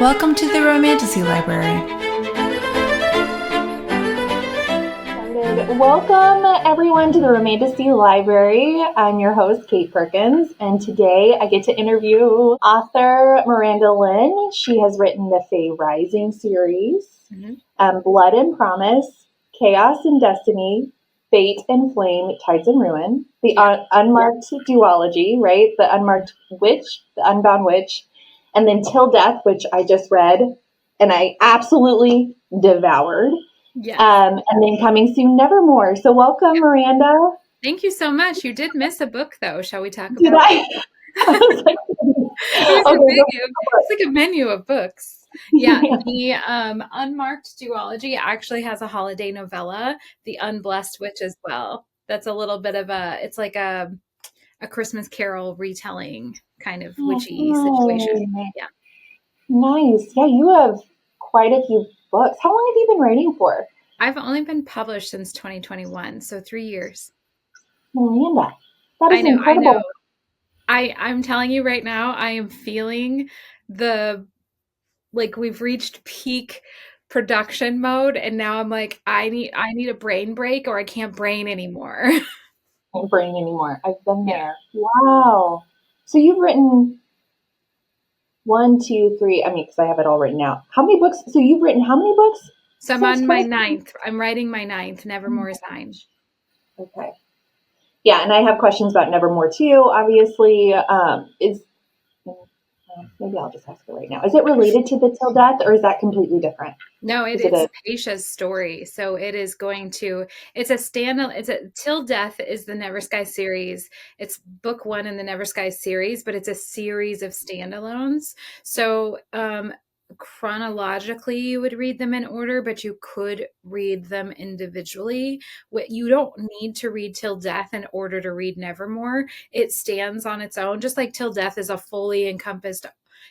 Welcome to the Romantasy Library. Welcome everyone to the Romantasy Library. I'm your host, Kate Perkins, and today I get to interview author Miranda Lyn. She has written the Fae Rising series, Blood and Promise, Chaos and Destiny, Fate and Flame, Tides and Ruin, the Unmarked Duology, right? The Unmarked Witch, the Unbound Witch, and then Till Death, which I just read and I absolutely devoured. Yes. And then coming soon, Nevermore. So welcome, Miranda. Thank you so much. You did miss a book, though. Shall we talk about Did I? I was like, it's like a menu of books. Yeah, the Unmarked Duology actually has a holiday novella, The Unblessed Witch, as well. That's a little bit of it's like a Christmas Carol retelling kind of witchy situation. Yeah. Nice. Yeah, you have quite a few books. How long have you been writing for? I've only been published since 2021, so 3 years. Miranda, that is incredible. I know. I'm telling you right now, I am feeling we've reached peak production mode, and now I'm like, I need a brain break, or I can't brain anymore. Can't brain anymore. I've been there. Wow. So you've written 1, 2, 3. I mean, because I have it all written out. How many books? So you've written how many books? So I'm on my 9th. I'm writing my 9th. Nevermore is 9. Okay. Yeah, and I have questions about Nevermore too. Obviously, maybe I'll just ask her right now. Is it related to the Till Death, or is that completely different? No, it's Paisha's story. So it is going to. It's a standalone. Till Death is the Never Sky series. It's book 1 in the Never Sky series, but it's a series of standalones. So chronologically you would read them in order, but you could read them individually. You don't need to read Till Death in order to read Nevermore. It stands on its own, just like Till Death is a fully encompassed.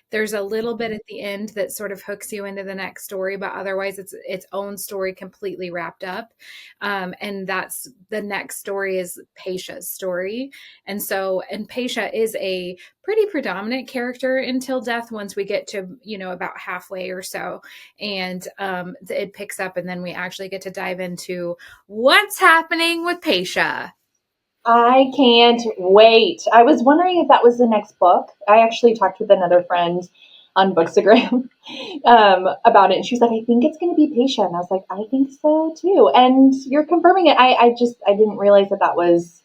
There's a little bit at the end that sort of hooks you into the next story, but otherwise it's its own story completely wrapped up. And that's the next story is Paisha's story. And Paisha is a pretty predominant character in Till Death once we get to, about halfway or so. And it picks up, and then we actually get to dive into what's happening with Paisha. I can't wait. I was wondering if that was the next book. I actually talked with another friend on Bookstagram about it. And she was like, I think it's going to be Paisha. And I was like, I think so too. And you're confirming it. I didn't realize that was.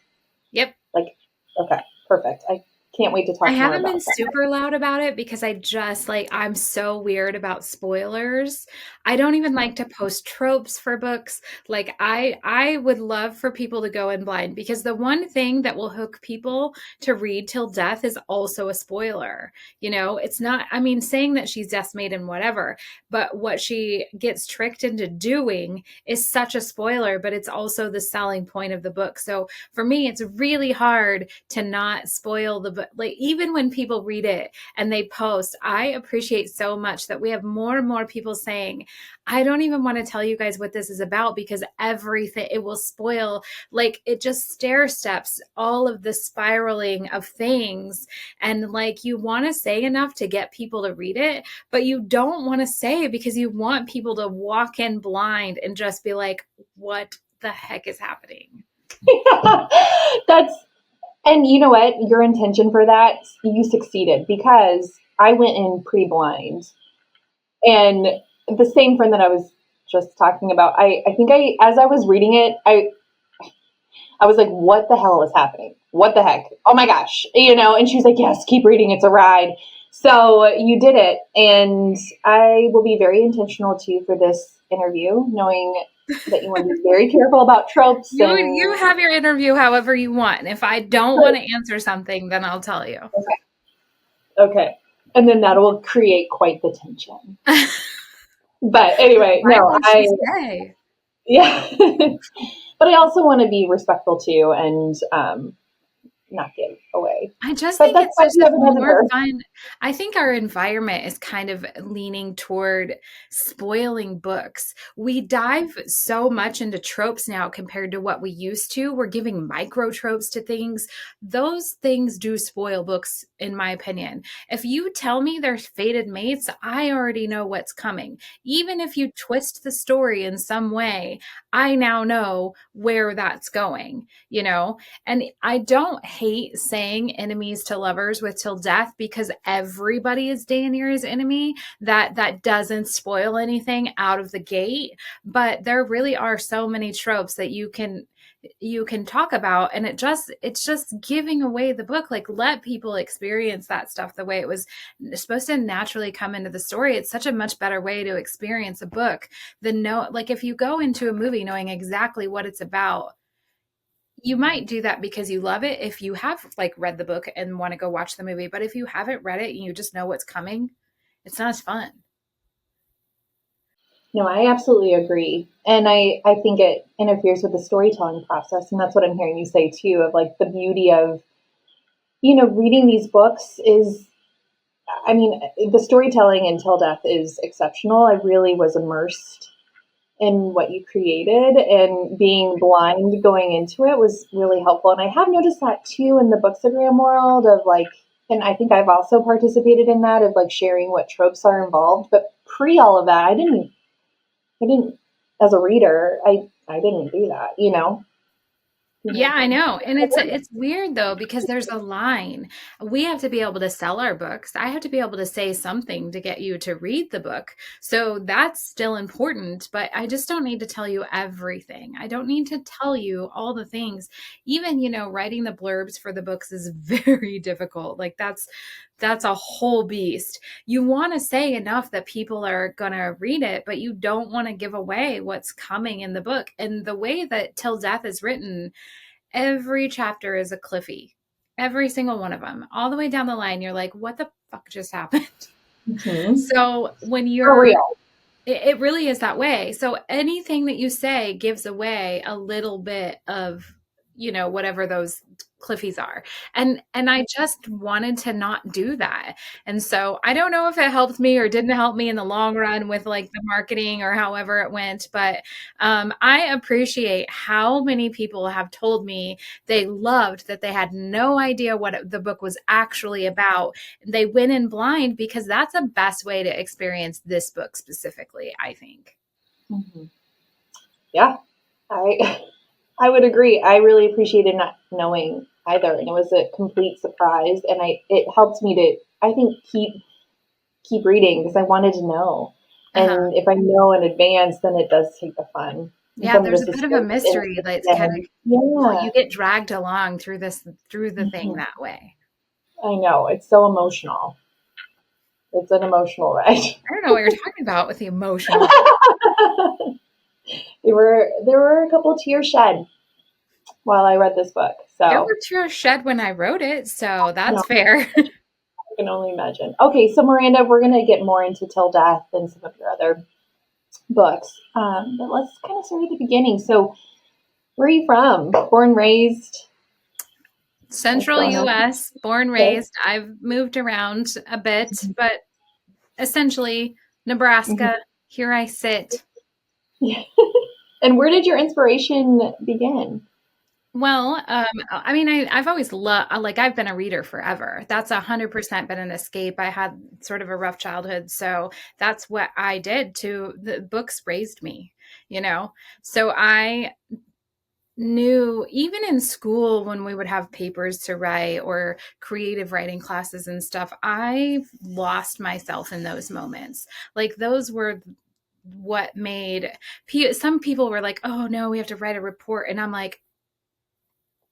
Yep. Okay, perfect. I can't wait to talk more about it. I haven't been super loud about it because I'm so weird about spoilers. I don't even like to post tropes for books. Like I would love for people to go in blind, because the one thing that will hook people to read Till Death is also a spoiler. It's not, saying that she's Death's Maiden, whatever, but what she gets tricked into doing is such a spoiler, but it's also the selling point of the book. So for me, it's really hard to not spoil the book. Like, even when people read it and they post, I appreciate so much that we have more and more people saying, I don't even want to tell you guys what this is about, because everything, it will spoil. Like, it just stair steps all of the spiraling of things. And you want to say enough to get people to read it, but you don't want to say because you want people to walk in blind and just be like, what the heck is happening? And you know what? Your intention for that, you succeeded, because I went in pretty blind. And the same friend that I was just talking about, I think as I was reading it, I was like, what the hell is happening? What the heck? Oh my gosh. And she was like, yes, keep reading. It's a ride. So you did it. And I will be very intentional too for this interview, knowing that you want to be very careful about tropes. You have your interview however you want. And if I don't want to answer something, then I'll tell you. Okay. And then that will create quite the tension. But anyway, yeah. But I also want to be respectful too, and not give away. I just But think that's it's why just we have an more editor. fun. I think our environment is kind of leaning toward spoiling books. We dive so much into tropes now compared to what we used to. We're giving micro tropes to things. Those things do spoil books, in my opinion. If you tell me they're fated mates, I already know what's coming. Even if you twist the story in some way, I now know where that's going, you know? And I don't hate saying enemies to lovers with till death because everybody is Daenerys' enemy. That doesn't spoil anything out of the gate. But there really are so many tropes that you can talk about, and it's just giving away the book. Like, let people experience that stuff the way it was supposed to naturally come into the story. It's such a much better way to experience a book than like if you go into a movie knowing exactly what it's about, you might do that because you love it if you have like read the book and want to go watch the movie. But if you haven't read it and you just know what's coming, it's not as fun. No, I absolutely agree. And I think it interferes with the storytelling process. And that's what I'm hearing you say too, of like the beauty of, reading these books is, I mean, the storytelling in Till Death is exceptional. I really was immersed in what you created, and being blind going into it was really helpful. And I have noticed that too in the Bookstagram world of like, and I think I've also participated in that of like sharing what tropes are involved. But pre all of that, I didn't, as a reader, I didn't do that. Yeah, I know. And it's weird though because there's a line. We have to be able to sell our books. I have to be able to say something to get you to read the book. So that's still important, but I just don't need to tell you everything. I don't need to tell you all the things. Even, writing the blurbs for the books is very difficult. Like that's a whole beast. You want to say enough that people are going to read it, but you don't want to give away what's coming in the book. And the way that Till Death is written, every chapter is a cliffy. Every single one of them. All the way down the line, you're like, what the fuck just happened? Mm-hmm. So when For you're real. it really is that way. So anything that you say gives away a little bit of, whatever those cliffies are. And I just wanted to not do that. And so I don't know if it helped me or didn't help me in the long run with like the marketing or however it went, but I appreciate how many people have told me they loved that they had no idea what the book was actually about. They went in blind because that's the best way to experience this book specifically, I think. Mm-hmm. Yeah, I I would agree. I really appreciated not knowing either, and it was a complete surprise. And it helped me to, I think, keep reading because I wanted to know. Uh-huh. And if I know in advance, then it does take the fun and Yeah, some of the there's a bit of a suspense into mystery the that's kind of beginning. Yeah, you get dragged along through the thing hmm that way. I know it's so emotional. It's an emotional ride. I don't know what you're talking about with the emotional. There were a couple of tears shed while I read this book. There So were tears shed when I wrote it, so no, that's fair. I can only imagine. Okay, so Miranda, we're gonna get more into Till Death and some of your other books. But let's kind of start at the beginning. So, where are you from? Born, raised? What's Central going on? US, born, Okay. raised. I've moved around a bit, but essentially Mhm. Nebraska, here I sit. Yeah. And where did your inspiration begin? Well, I mean, I've always loved, like, I've been a reader forever. That's 100% been an escape. I had sort of a rough childhood. So that's what I did to the books raised me, you know? So I knew even in school when we would have papers to write or creative writing classes and stuff, I lost myself in those moments. Like, those were what made some people were like, oh no, we have to write a report. And I'm like,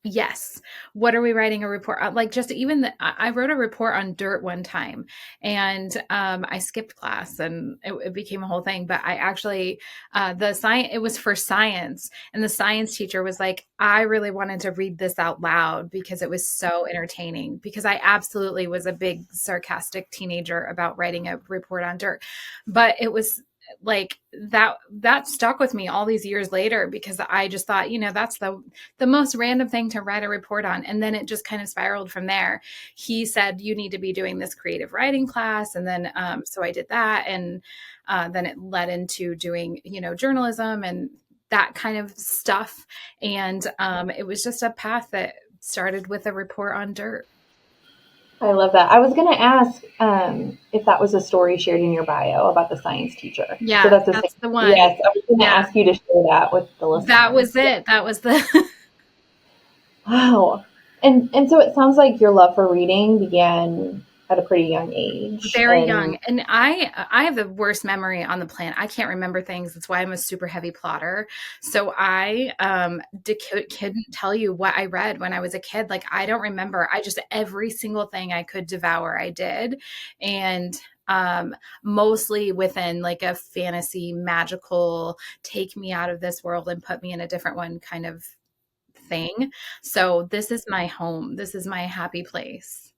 yes. What are we writing a report? Like, just even I wrote a report on dirt one time, and I skipped class, and it became a whole thing. But I actually, the science, it was for science, and the science teacher was like, I really wanted to read this out loud because it was so entertaining. Because I absolutely was a big sarcastic teenager about writing a report on dirt, but it was like that stuck with me all these years later, because I just thought, that's the most random thing to write a report on. And then it just kind of spiraled from there. He said, you need to be doing this creative writing class. And then, so I did that. And then it led into doing, journalism and that kind of stuff. And it was just a path that started with a report on dirt. I love that. I was going to ask if that was a story shared in your bio about the science teacher. Yeah, so that's the one. Yes, I was going to ask you to share that with the listeners. That was it. That was the Wow. And so it sounds like your love for reading began at a pretty young age. Very young. And I have the worst memory on the planet. I can't remember things. That's why I'm a super heavy plotter. So I couldn't tell you what I read when I was a kid. Like, I don't remember. Every single thing I could devour, I did. And mostly within like a fantasy, magical, take me out of this world and put me in a different one kind of thing. So this is my home. This is my happy place.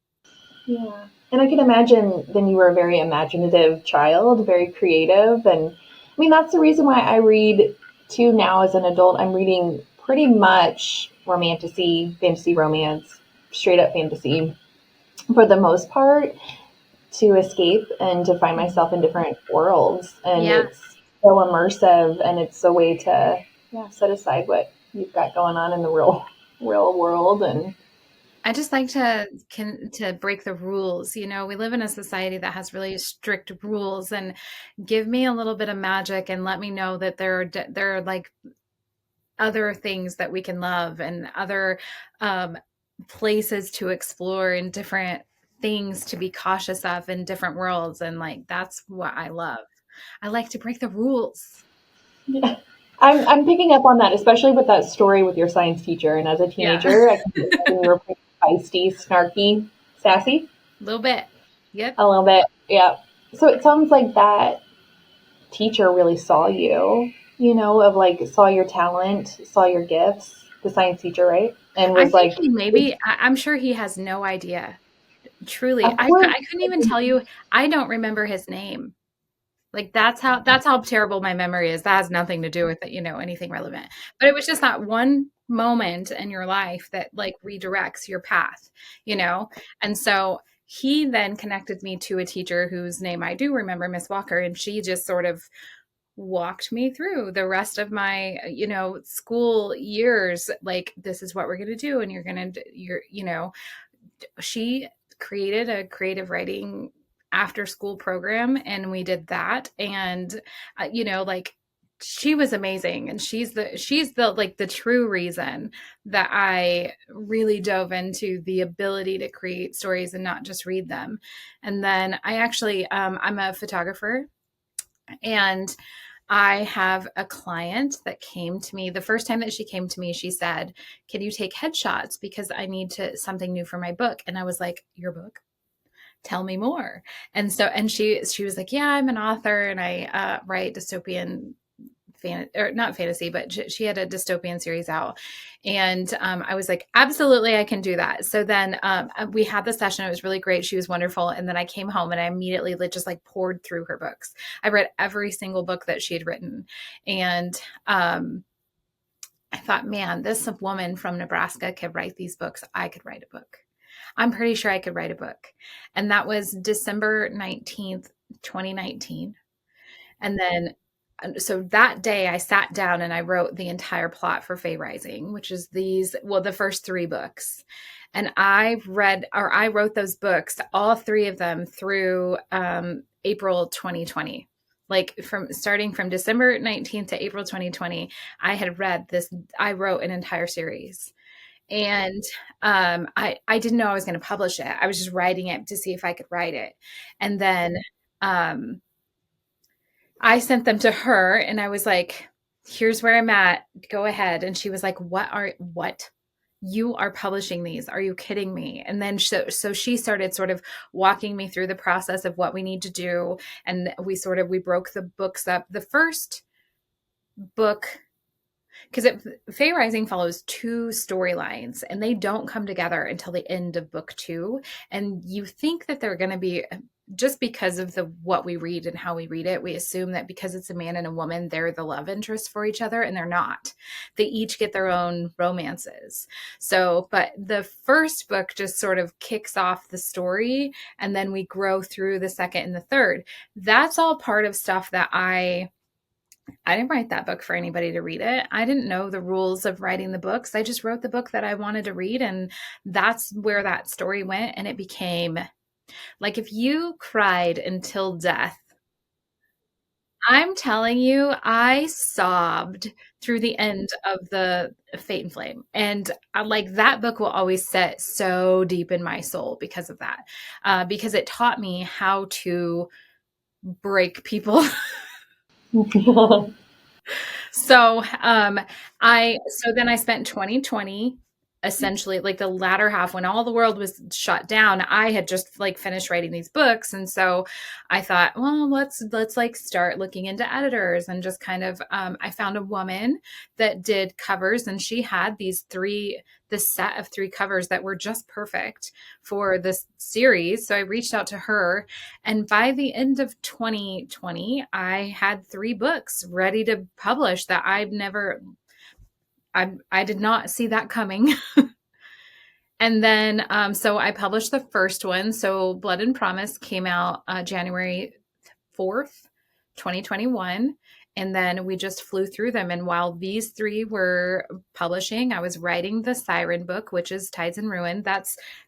Yeah. And I can imagine then you were a very imaginative child, very creative. And I mean, that's the reason why I read too now as an adult. I'm reading pretty much romantasy, fantasy romance, straight up fantasy for the most part, to escape and to find myself in different worlds. And it's so immersive, and it's a way to set aside what you've got going on in the real world. And I just like to break the rules. We live in a society that has really strict rules, and give me a little bit of magic and let me know that there are like other things that we can love and other places to explore and different things to be cautious of in different worlds. And like, that's what I love. I like to break the rules. Yeah. I'm picking up on that, especially with that story with your science teacher. And as a teenager, I can imagine you were pretty feisty, snarky, sassy. A little bit. Yep. A little bit. Yeah. So it sounds like that teacher really saw you, saw your talent, saw your gifts, the science teacher, right? And was I'm sure he has no idea. Truly. I couldn't even tell you. I don't remember his name. Like, that's how terrible my memory is. That has nothing to do with it, anything relevant. But it was just that one moment in your life that like redirects your path, And so he then connected me to a teacher whose name I do remember, Miss Walker, and she just sort of walked me through the rest of my, school years. Like, this is what we're going to do. And she created a creative writing after school program, and we did that. And like, she was amazing, and she's the like the true reason that I really dove into the ability to create stories and not just read them. And then I actually I'm a photographer, and I have a client that came to me. The first time that she came to me, she said, "Can you take headshots? Because I need something new for my book." And I was like, "Your book? Tell me more." And she was like, "Yeah, I'm an author, and I write dystopian or not fantasy, but she had a dystopian series out." And I was like, "Absolutely, I can do that." So then we had the session. It was really great. She was wonderful. And then I came home and I immediately just like poured through her books. I read every single book that she had written. And I thought, man, this woman from Nebraska could write these books. I could write a book. I'm pretty sure I could write a book. And that was December 19th, 2019. And then so that day I sat down and I wrote the entire plot for Fae Rising, which is the first 3 books. And I wrote those books, all 3 of them, through April 2020. Like, starting from December 19th to April 2020, I wrote an entire series. And I didn't know I was going to publish it. I was just writing it to see if I could write it. And then I sent them to her and I was like, "Here's where I'm at. Go ahead." And she was like, what? You are publishing these? Are you kidding me? And then so she started sort of walking me through the process of what we need to do. And we broke the books up. The first book, because Fae Rising follows 2 storylines, and they don't come together until the end of book 2. And you think that they're going to be just because of what we read and how we read it, we assume that because it's a man and a woman, they're the love interest for each other, and they're not. They each get their own romances. So, but the first book just sort of kicks off the story, and then we grow through the second and the third. That's all part of stuff that I didn't write that book for anybody to read it. I didn't know the rules of writing the books. I just wrote the book that I wanted to read, and that's where that story went. And it became like, if you cried until death, I'm telling you, I sobbed through the end of the Fate and Flame. And like, that book will always sit so deep in my soul because of that, because it taught me how to break people. So, then I spent 2020 essentially, like the latter half when all the world was shut down. I had just like finished writing these books, and so I thought, well, let's like start looking into editors, and just kind of I found a woman that did covers, and she had this set of 3 covers that were just perfect for this series. So I reached out to her, and by the end of 2020, I had 3 books ready to publish that I did not see that coming. And then, so I published the first one. So Blood and Promise came out January 4th, 2021. And then we just flew through them. And while these 3 were publishing, I was writing the Siren book, which is Tides in Ruin.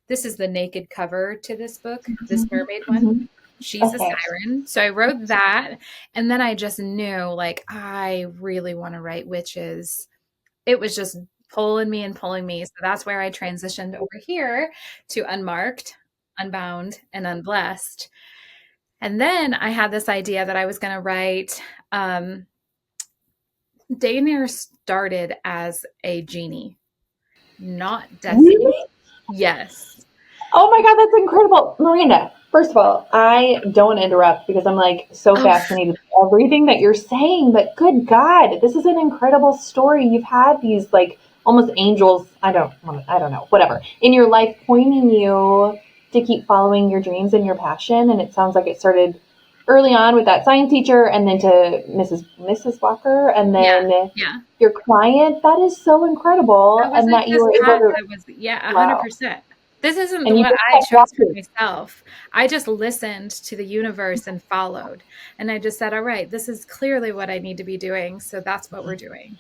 This is the naked cover to this book, this mermaid one. She's a siren. So I wrote that. And then I just knew, like, I really want to write witches. It was just pulling me and pulling me. So that's where I transitioned over here to Unmarked, Unbound, and Unblessed. And then I had this idea that I was going to write. Daenerys started as a genie, not Destiny. Really? Yes. Oh my God, that's incredible. Miranda, first of all, I don't want to interrupt because I'm like so fascinated with everything that you're saying, but good God, this is an incredible story. You've had these like almost angels, I don't know, whatever, in your life pointing you to keep following your dreams and your passion. And it sounds like it started early on with that science teacher, and then to Mrs. Walker, and then your client. That is so incredible. And that you were able to, 100%. This isn't what I chose for myself. I just listened to the universe and followed. And I just said, all right, this is clearly what I need to be doing. So that's what we're doing.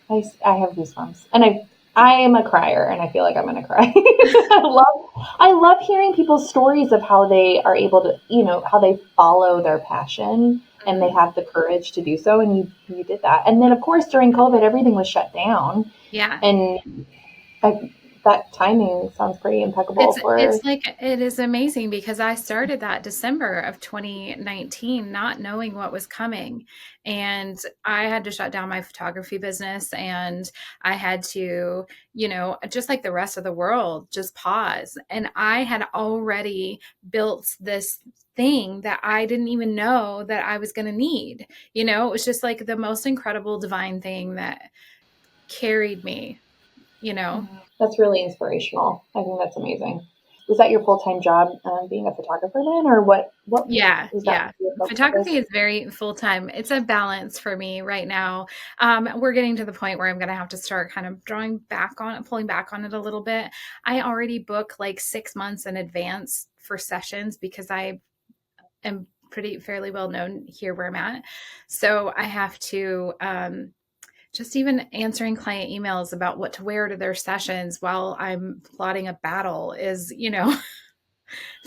I have goosebumps. And I am a crier, and I feel like I'm going to cry. I love hearing people's stories of how they are able to, how they follow their passion and they have the courage to do so. And you did that. And then, of course, during COVID, everything was shut down. Yeah. And that timing sounds pretty impeccable. It is amazing because I started that December of 2019, not knowing what was coming. And I had to shut down my photography business, and I had to, just like the rest of the world, just pause. And I had already built this thing that I didn't even know that I was going to need. It was just like the most incredible divine thing that carried me. That's really inspirational. I think that's amazing. Was that your full-time job, being a photographer then, or what? Yeah. Photography is very full-time. It's a balance for me right now. We're getting to the point where I'm going to have to start kind of pulling back on it a little bit. I already book like 6 months in advance for sessions because I am fairly well known here where I'm at. So I have to, just even answering client emails about what to wear to their sessions while I'm plotting a battle is, Oh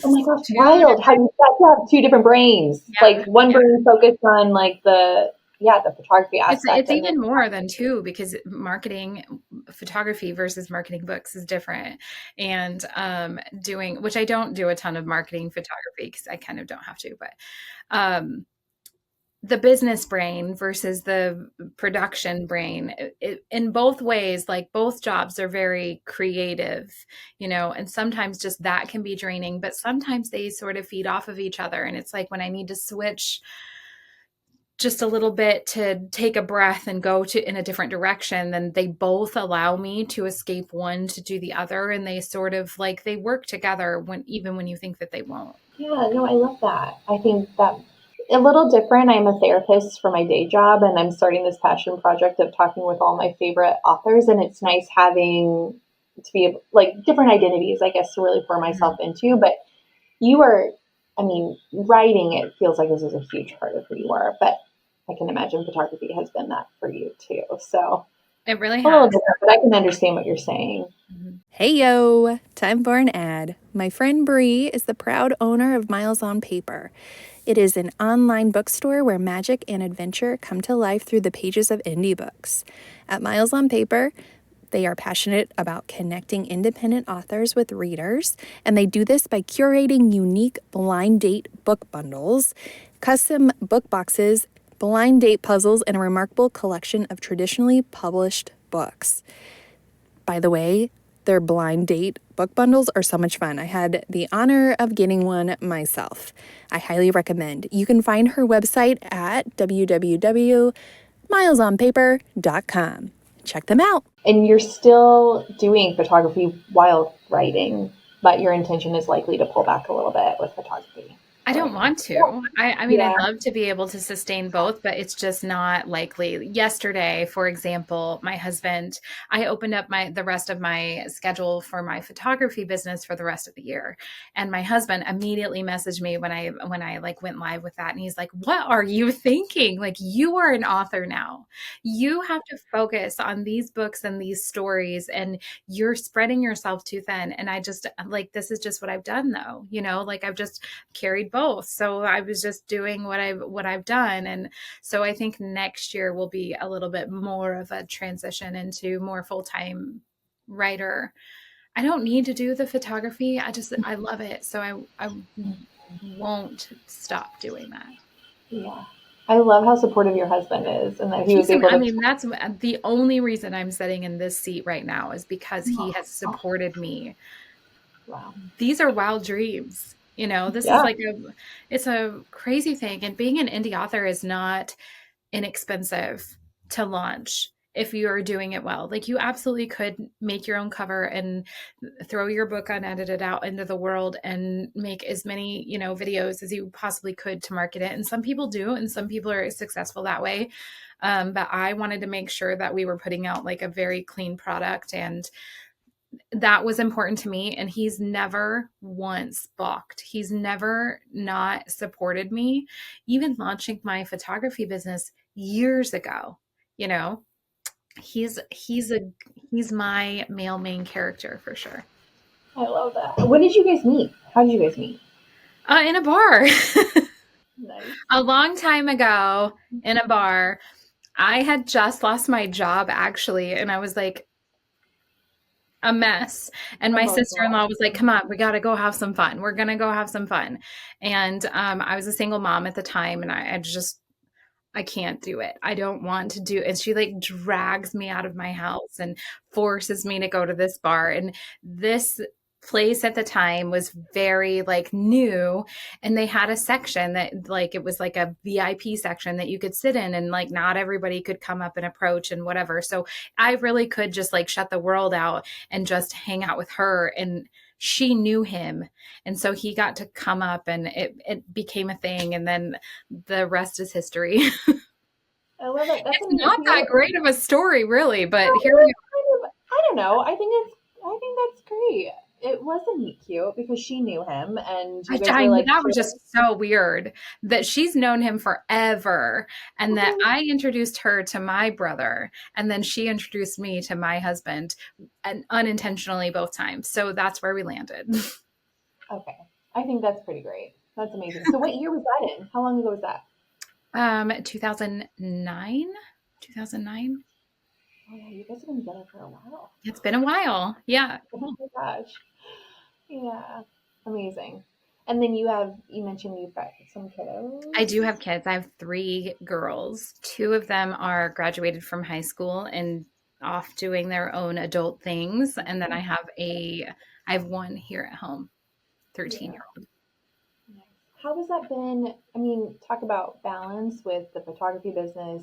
my gosh, wild. How you have 2 different brains. Like one brain focused on like the photography aspect. It's even more than 2 because marketing photography versus marketing books is different. And which I don't do a ton of marketing photography because I kind of don't have to, but the business brain versus the production brain, in both ways, like both jobs are very creative, and sometimes just that can be draining, but sometimes they sort of feed off of each other. And it's like when I need to switch just a little bit to take a breath and go in a different direction, then they both allow me to escape one to do the other. And they sort of like, they work together even when you think that they won't. Yeah, no, I love that. I think that a little different. I'm a therapist for my day job, and I'm starting this passion project of talking with all my favorite authors. And it's nice having to be like different identities, I guess, to really pour myself Mhm. into. But you are, I mean, writing, it feels like this is a huge part of who you are. But I can imagine photography has been that for you too. So It really a little has. different, but I can understand what you're saying. Mhm. Hey yo! Time for an ad. My friend Bree is the proud owner of Miles on Paper. It is an online bookstore where magic and adventure come to life through the pages of indie books. At Miles on Paper, they are passionate about connecting independent authors with readers, and they do this by curating unique blind date book bundles, custom book boxes, blind date puzzles, and a remarkable collection of traditionally published books. By the way, their blind date book bundles are so much fun. I had the honor of getting one myself. I highly recommend. You can find her website at www.milesonpaper.com. Check them out. And you're still doing photography while writing, but your intention is likely to pull back a little bit with photography I don't right now. want to. I mean, Yeah. I'd love to be able to sustain both, but it's just not likely. Yesterday, for example, my husband, I opened up the rest of my schedule for my photography business for the rest of the year. And my husband immediately messaged me when I like went live with that. And he's like, "What are you thinking? Like, you are an author now. You have to focus on these books and these stories, and you're spreading yourself too thin." And I just like, this is just what I've done though, like I've just carried both. So I was just doing what I've done. And so I think next year will be a little bit more of a transition into more full-time writer. I don't need to do the photography. I love it. So I won't stop doing that. Yeah. I love how supportive your husband is and that he was able I to. mean, that's the only reason I'm sitting in this seat right now is because he has Oh, supported me. wow. These are wild dreams. This is Yeah. like it's a crazy thing. And being an indie author is not inexpensive to launch if you are doing it well. Like, you absolutely could make your own cover and throw your book unedited out into the world and make as many, videos as you possibly could to market it. And some people do, and some people are successful that way. But I wanted to make sure that we were putting out like a very clean product, and that was important to me. And he's never once balked. He's never not supported me, even launching my photography business years ago. You know, he's he's a he's my male main character for sure. I love that. When did you guys meet? How did you guys meet? In a bar. Nice. A long time ago, in a bar. I had just lost my job actually, and I was like a mess. And my Emotional. sister-in-law was like, "Come on, we got to go have some fun. We're going to go have some fun." And I was a single mom at the time, and I can't do it. I don't want to do it. And she like drags me out of my house and forces me to go to this bar. And this place at the time was very like new, and they had a section that like it was like a VIP section that you could sit in, and like not everybody could come up and approach and whatever. So I really could just like shut the world out and just hang out with her, and she knew him, and so he got to come up, and it became a thing, and then the rest is history. I love it. That's It's a meet not that cute. great of a story, really, but here we Well, are. kind of, I don't know. I think that's great. It was a meet cute because she knew him and you guys were like, That was sure. just so weird that she's known him forever, and that Mhm. I introduced her to my brother, and then she introduced me to my husband, and unintentionally both times. So that's where we landed. Okay. I think that's pretty great. That's amazing. So what year was that in? How long ago was that? 2009, 2009. Oh yeah, you guys have been together for a while. It's been a while. Yeah. Oh my gosh. Yeah. Amazing. And then you mentioned you've got some I kiddos. do have kids. I have three girls. Two of them are graduated from high school and off doing their own adult things. And then I have one here at home, 13 Yeah. year old. Nice. How has that been? I mean, talk about balance with the photography business,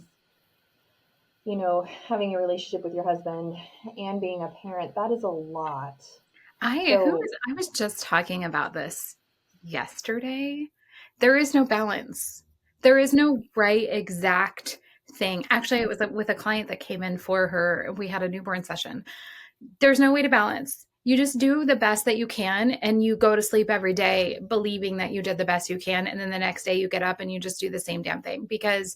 having a relationship with your husband and being a parent. That is a lot. So, I was just talking about this yesterday, there is no balance. There is no right exact thing. Actually, it was with a client that came in for her. We had a newborn session. There's no way to balance. You just do the best that you can and you go to sleep every day believing that you did the best you can. And then the next day you get up and you just do the same damn thing because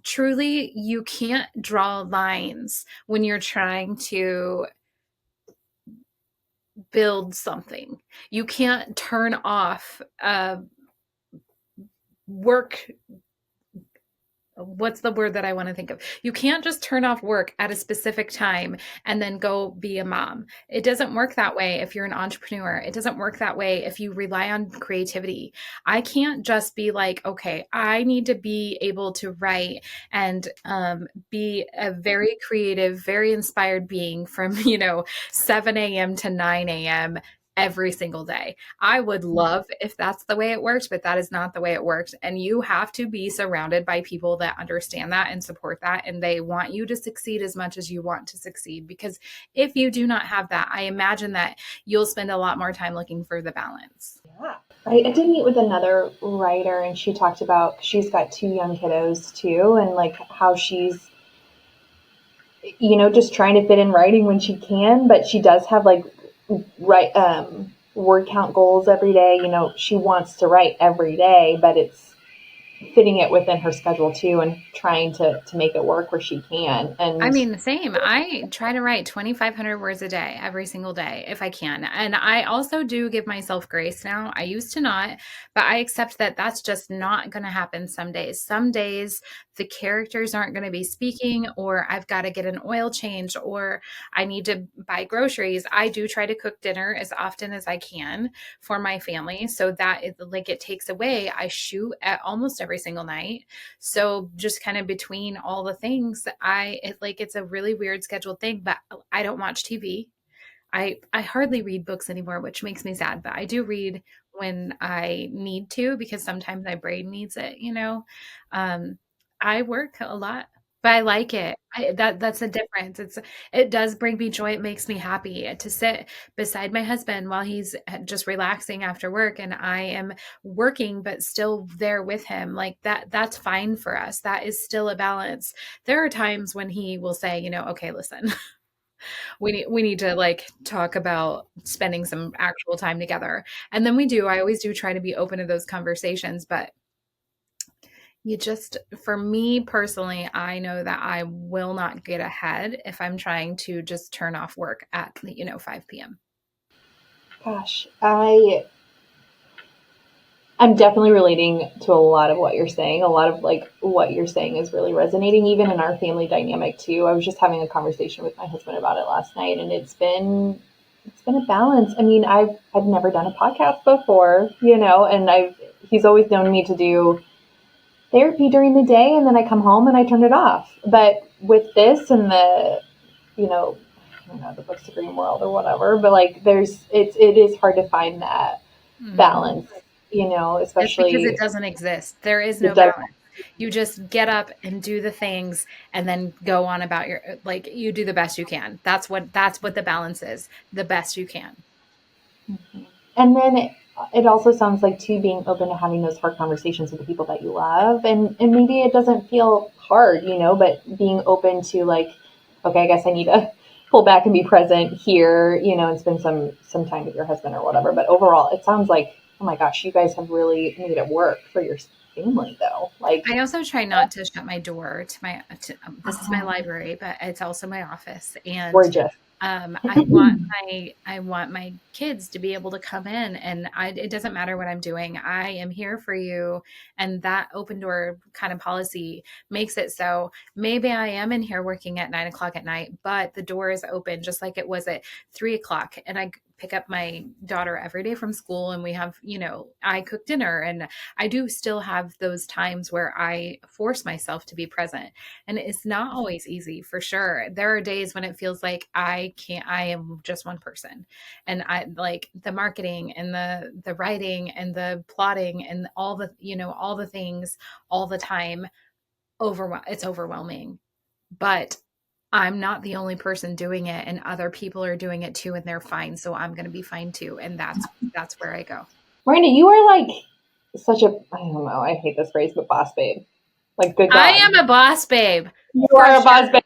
truly you can't draw lines when you're trying to build something. You can't turn off work. What's the word that I want to think of? You can't just turn off work at a specific time and then go be a mom. It doesn't work that way if you're an entrepreneur. It doesn't work that way if you rely on creativity. I can't just be like, okay, I need to be able to write and be a very creative, very inspired being from, 7 a.m. to 9 a.m. every single day. I would love if that's the way it worked, but that is not the way it works. And you have to be surrounded by people that understand that and support that. And they want you to succeed as much as you want to succeed. Because if you do not have that, I imagine that you'll spend a lot more time looking for the balance. Yeah. I did meet with another writer and she talked about, she's got 2 young kiddos too, and like how she's, just trying to fit in writing when she can, but she does have like word count goals every day. She wants to write every day, but it's fitting it within her schedule too and trying to make it work where she can. And I mean, the same. I try to write 2,500 words a day, every single day, if I can. And I also do give myself grace now. I used to not, but I accept that that's just not going to happen some days. Some days the characters aren't going to be speaking, or I've got to get an oil change, or I need to buy groceries. I do try to cook dinner as often as I can for my family. So that it takes away. I shoot at almost every single night. So just kind of between all the things, it's a really weird scheduled thing, but I don't watch TV. I hardly read books anymore, which makes me sad, but I do read when I need to because sometimes my brain needs it. Um, I work a lot, but I like it. That's a difference. It does bring me joy. It makes me happy to sit beside my husband while he's just relaxing after work and I am working but still there with him. Like that's fine for us. That is still a balance. There are times when he will say, okay, listen, we need to like talk about spending some actual time together. And then we do. I always do try to be open to those conversations, but for me personally, I know that I will not get ahead if I'm trying to just turn off work at 5 p.m. gosh, I'm definitely relating to a lot of what you're saying. A lot of like what you're saying is really resonating, even in our family dynamic too. I was just having a conversation with my husband about it last night, and it's been a balance. I mean, I've never done a podcast before, and he's always known me to do therapy during the day, and then I come home and I turn it off. But with this and I don't know, the Books of Green World or whatever, but like it is hard to find that balance, It's because especially it doesn't exist. There is no it does. balance. You just get up and do the things and then go on about you do the best you can. That's what the balance is. The best you can. And then it also sounds like too being open to having those hard conversations with the people that you love, and maybe it doesn't feel hard, but being open to like, okay, I guess I need to pull back and be present here, and spend some time with your husband or whatever. But overall, it sounds like, oh my gosh, you guys have really made it work for your family though. Like, I also try not to shut my door this is my library, but it's also my office. And gorgeous. I want my kids to be able to come in, and it doesn't matter what I'm doing. I am here for you. And that open door kind of policy makes it so maybe I am in here working at 9 o'clock at night, but the door is open just like it was at 3 o'clock. And I pick up my daughter every day from school and we have, I cook dinner, and I do still have those times where I force myself to be present. And it's not always easy, for sure. There are days when it feels like I am just one person, and I like the marketing and the writing and the plotting and all the things all the time. It's overwhelming, but I'm not the only person doing it, and other people are doing it too, and they're fine. So I'm going to be fine too. And that's where I go. Miranda, you are like such a, I don't know, I hate this phrase, but boss babe. Like, good God. I am a boss babe. You are a boss babe.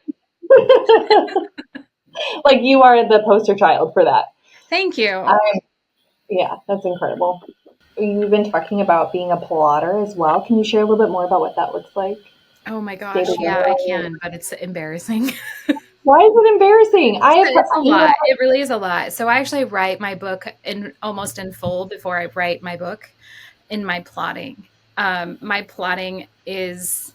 Like, you are the poster child for that. Thank you. Yeah, that's incredible. You've been talking about being a plotter as well. Can you share a little bit more about what that looks like? Oh my gosh, yeah, I can, but it's embarrassing. Why is it embarrassing? It's a lot. It really is a lot. So I actually write my book almost in full before I write my book in my plotting. My plotting is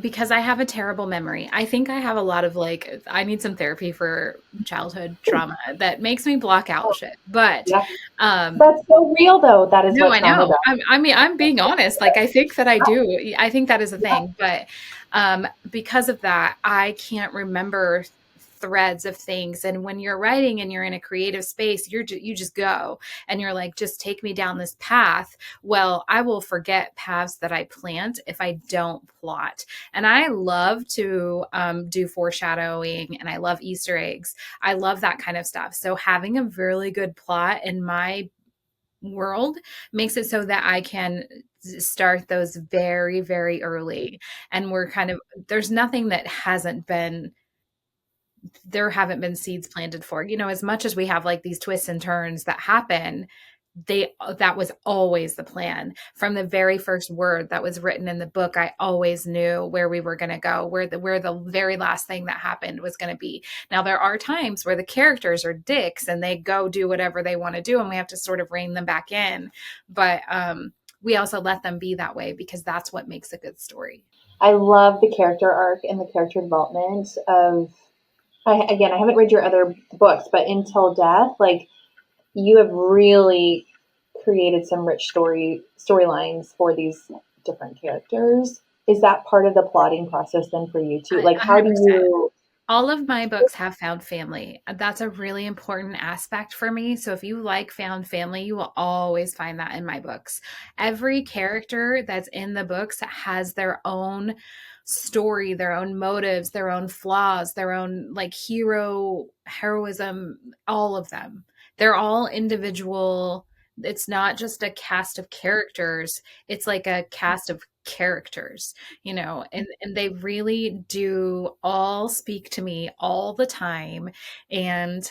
because I have a terrible memory. I think I have a lot of I need some therapy for childhood trauma that makes me block out shit. But yeah. That's so real though. That is what trauma does. I'm being honest. Like, I think that I do. I think that is a thing. But because of that, I can't remember threads of things. And when you're writing and you're in a creative space, you just go and you're like, just take me down this path. Well, I will forget paths that I plant if I don't plot. And I love to do foreshadowing, and I love Easter eggs. I love that kind of stuff. So having a really good plot in my world makes it so that I can start those very, very early. And there's nothing that there haven't been seeds planted for. As much as we have like these twists and turns that happen, that was always the plan. From the very first word that was written in the book, I always knew where we were going to go, where the very last thing that happened was going to be. Now, there are times where the characters are dicks and they go do whatever they want to do, and we have to sort of rein them back in. But we also let them be that way because that's what makes a good story. I love the character arc and the character development of, I haven't read your other books, but Until Death, like, you have really created some rich storylines for these different characters. Is that part of the plotting process then for you too? Like, 100%. How do you... All of my books have found family. That's a really important aspect for me. So if you like found family, you will always find that in my books. Every character that's in the books has their own story, their own motives, their own flaws, their own heroism, all of them. They're all individual. It's not just a cast of characters. It's like a cast of characters, and they really do all speak to me all the time. And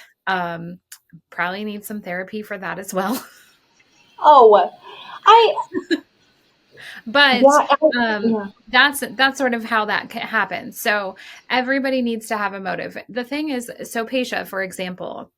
probably need some therapy for that as well. But that's sort of how that happens. So everybody needs to have a motive. The thing is, so Paisha, for example,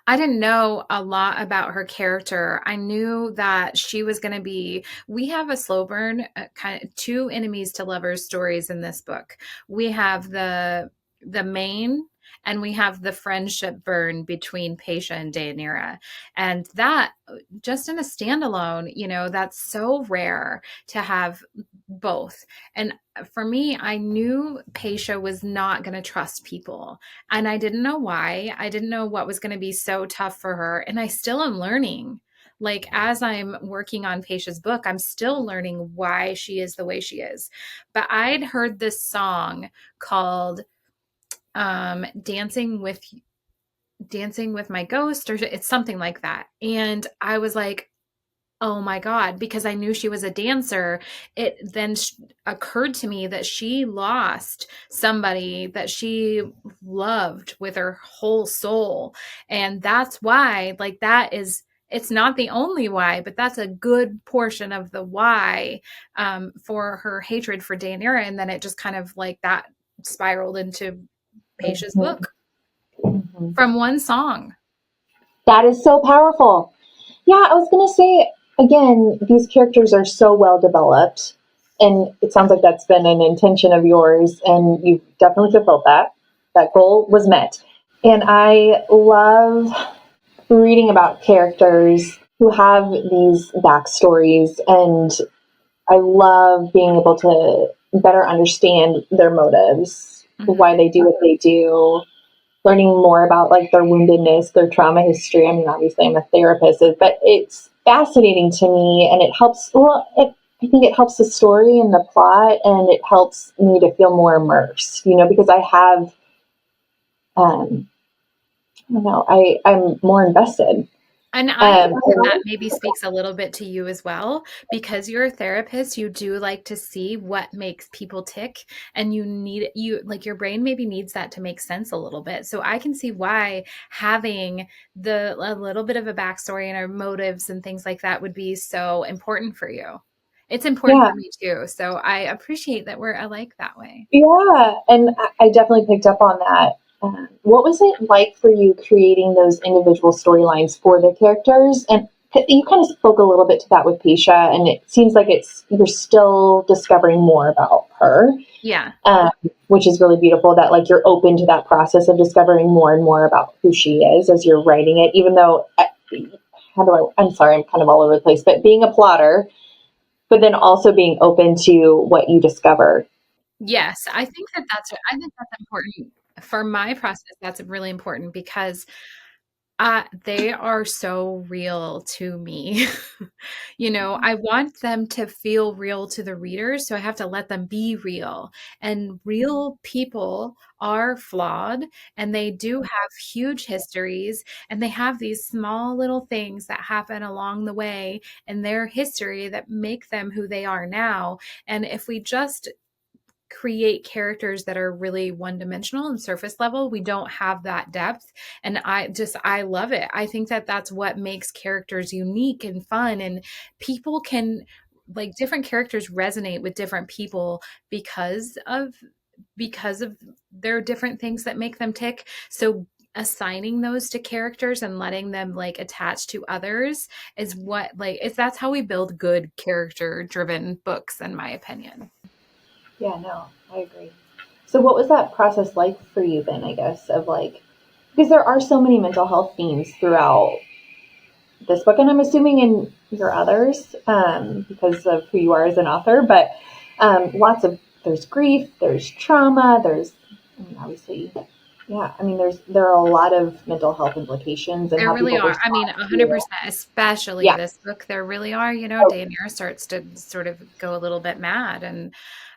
I didn't know a lot about her character. I knew that she was going to be, we have a slow burn, kind of two enemies to lovers stories in this book. We have the main, and we have the friendship burn between Paisha and Deianira. And that, just in a standalone, that's so rare to have both. And for me, I knew Paisha was not going to trust people. And I didn't know why. I didn't know what was going to be so tough for her. And I still am learning. Like, as I'm working on Paisha's book, I'm still learning why she is the way she is. But I'd heard this song called Dancing with My Ghost, or it's something like that. And I was like, oh my God, because I knew she was a dancer. It then occurred to me that she lost somebody that she loved with her whole soul. And that's why, like, it's not the only why, but that's a good portion of the why for her hatred for Deianira. And then it just kind of like that spiraled into Paisha's book from one song. That is so powerful. Yeah, I was going to say, again, these characters are so well developed, and it sounds like that's been an intention of yours, and you've definitely fulfilled that. That goal was met. And I love reading about characters who have these backstories, and I love being able to better understand their motives, why they do what they do, learning more about like their woundedness, their trauma history. I mean, obviously I'm a therapist, but it's fascinating to me, and it helps. I think it helps the story and the plot, and it helps me to feel more immersed, because I have, I'm more invested. And I think that So that maybe speaks a little bit to you as well, because you're a therapist, you do like to see what makes people tick, and like your brain maybe needs that to make sense a little bit. So I can see why having a little bit of a backstory and our motives and things like that would be so important for you. It's important yeah, for me too. So I appreciate that we're alike that way. yeah, and I definitely picked up on that. What was it like for you creating those individual storylines for the characters? And you kind of spoke a little bit to that with Pisha, and it seems like you're still discovering more about her, Yeah. um, which is really beautiful. That like you're open to that process of discovering more and more about who she is as you're writing it. Even though, I'm sorry, I'm kind of all over the place, but being a plotter, but then also being open to what you discover. Yes, I think that's important for my process. That's really important because they are so real to me. I want them to feel real to the readers, so I have to let them be real. And real people are flawed, and they do have huge histories, and they have these small little things that happen along the way in their history that make them who they are now. And if we just create characters that are really one dimensional and surface level, we don't have that depth. And I love it. I think that that's what makes characters unique and fun, and people can, like, different characters resonate with different people because of their different things that make them tick. So assigning those to characters and letting them like attach to others is that's how we build good character driven books, in my opinion. Yeah, no, I agree. So, what was that process like for you then, I guess, of like, because there are so many mental health themes throughout this book, and I'm assuming in your others because of who you are as an author, but there's grief, there's trauma, I mean, obviously, yeah, I mean, there are a lot of mental health implications and There how really people are. I mean, respond to, 100%, especially yeah, this book, there really are. oh, Daenerys starts to sort of go a little bit mad, and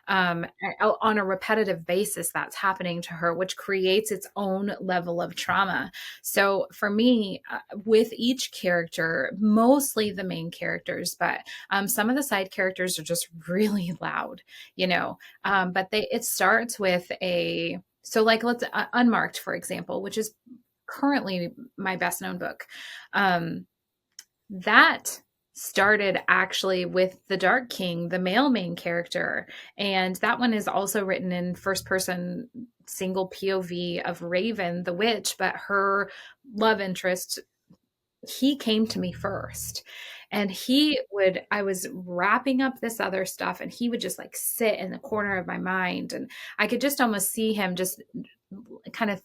on a repetitive basis, that's happening to her, which creates its own level of trauma. So for me, with each character, mostly the main characters, but some of the side characters are just really loud, but it starts with so like let's Unmarked, for example, which is currently my best known book. That started actually with the Dark King, the male main character. And that one is also written in first person single POV of Raven, the witch, but her love interest, he came to me first. And I was wrapping up this other stuff, and he would just like sit in the corner of my mind. And I could just almost see him just kind of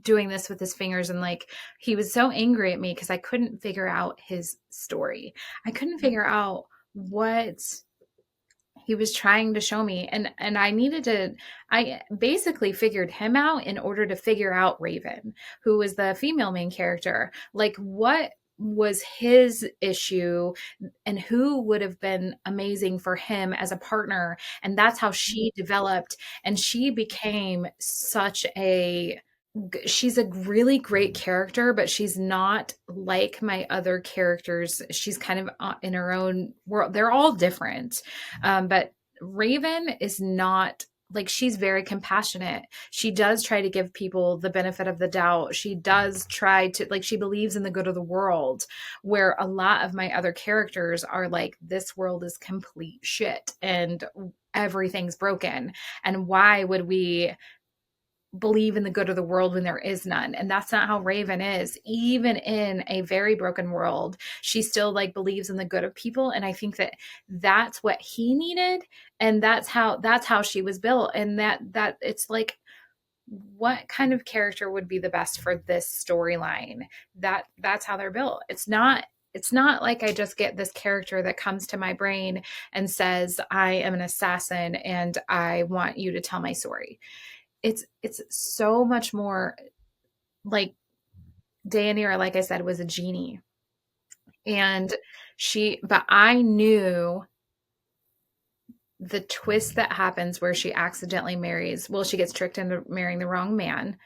doing this with his fingers, and like he was so angry at me because I couldn't figure out his story. I couldn't figure out what he was trying to show me, and I basically figured him out in order to figure out Raven, who was the female main character. Like, what was his issue and who would have been amazing for him as a partner, and that's how she developed, and she became she's a really great character, but she's not like my other characters. She's kind of in her own world. They're all different. But Raven is not like, she's very compassionate. She does try to give people the benefit of the doubt. She does try to, like, she believes in the good of the world, where a lot of my other characters are like, this world is complete shit and everything's broken. And why would we believe in the good of the world when there is none? And that's not how Raven is. Even in a very broken world, she still like believes in the good of people, and I think that that's what he needed, and that's how she was built. And that it's like, what kind of character would be the best for this storyline? That's how they're built. It's not like I just get this character that comes to my brain and says, I am an assassin and I want you to tell my story. It's so much more. Like, Deianira, like I said, was a genie. And but I knew the twist that happens where she accidentally she gets tricked into marrying the wrong man.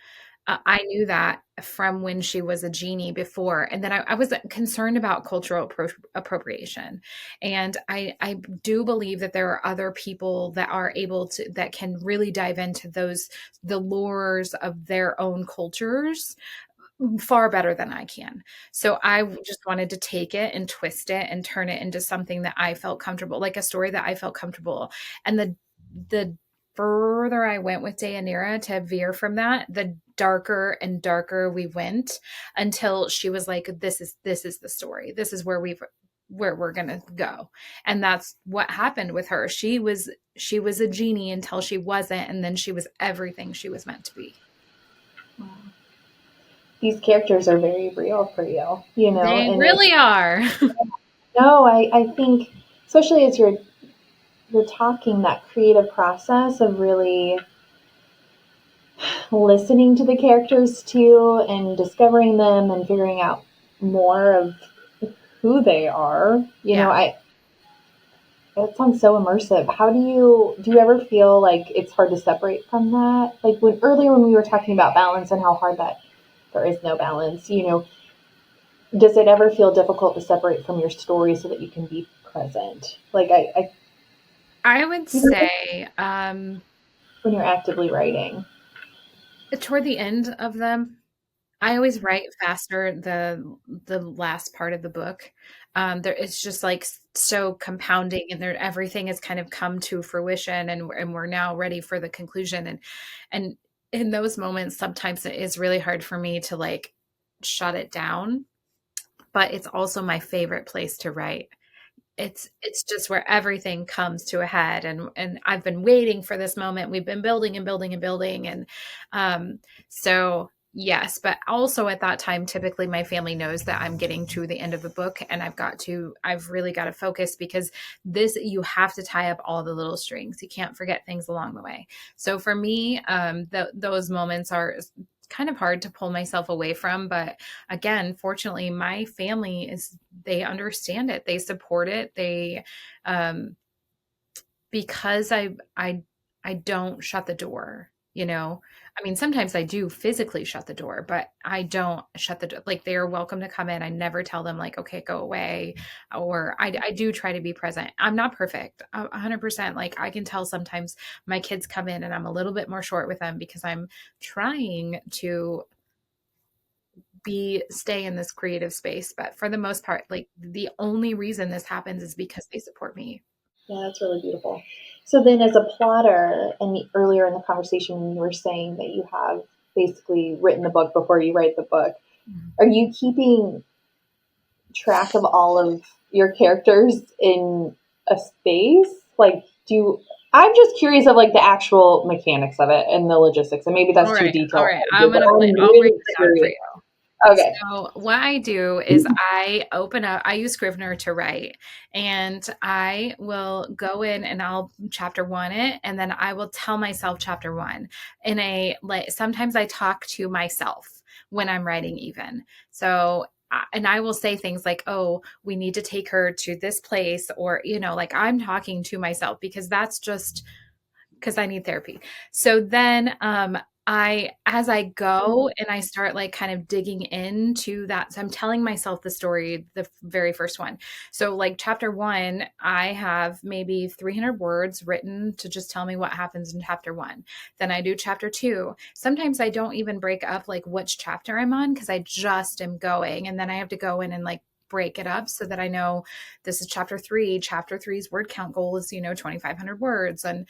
I knew that from when she was a genie before. And then I was concerned about cultural appropriation. And I do believe that there are other people that are able to, that can really dive into the lores of their own cultures far better than I can. So I just wanted to take it and twist it and turn it into something that I felt comfortable, like a story that I felt comfortable. And the further I went with Deianira to veer from that, the darker and darker we went until she was like, this is the story. This is where we're gonna go. And that's what happened with her. She was a genie until she wasn't, and then she was everything she was meant to be. Wow. These characters are very real for you, you know, They and really are. no, I think, especially as you're talking, that creative process of really listening to the characters too and discovering them and figuring out more of who they are. You know, Yeah. that sounds so immersive. How do you ever feel like it's hard to separate from that? Like when earlier when we were talking about balance and how hard that there is no balance, you know, does it ever feel difficult to separate from your story so that you can be present? Like I would you know, say when you're actively writing. toward the end of them, I always write faster the last part of the book. There it's just like so compounding, and there everything has kind of come to fruition, and we're now ready for the conclusion. And in those moments, sometimes it is really hard for me to like shut it down, but it's also my favorite place to write. It's just where everything comes to a head, and I've been waiting for this moment. We've been building and building and building, and so yes, but also at that time, typically my family knows that I'm getting to the end of the book, and I've really got to focus, because this, you have to tie up all the little strings. You can't forget things along the way. So for me, those moments are kind of hard to pull myself away from. But again, fortunately, my family they understand it. They support it. Um, because I don't shut the door, you know. I mean, sometimes I do physically shut the door, but I don't shut the door. Like, they are welcome to come in. I never tell them like, okay, go away. Or I do try to be present. I'm not perfect, 100%. Like, I can tell sometimes my kids come in and I'm a little bit more short with them because I'm trying to stay in this creative space. But for the most part, like, the only reason this happens is because they support me. Yeah, that's really beautiful. So then as a plotter, and earlier in the conversation, you were saying that you have basically written the book before you write the book. Are you keeping track of all of your characters in a space? Like, I'm just curious of like the actual mechanics of it and the logistics, and maybe that's All too right, all detailed. right. But I'm I'll break really it down for curious. you. Okay. So what I do is I use Scrivener to write, and I will go in and I'll chapter one it, and then I will tell myself chapter one in a, like, sometimes I talk to myself when I'm writing even. So and I will say things like, oh, we need to take her to this place, or, you know, like, I'm talking to myself because that's just because I need therapy. So then as I go and I start like kind of digging into that, so I'm telling myself the story, the very first one. So like chapter one, I have maybe 300 words written to just tell me what happens in chapter one. Then I do chapter two. Sometimes I don't even break up like which chapter I'm on, because I just am going, and then I have to go in and like break it up so that I know this is chapter three. Chapter three's word count goal is, 2,500 words. And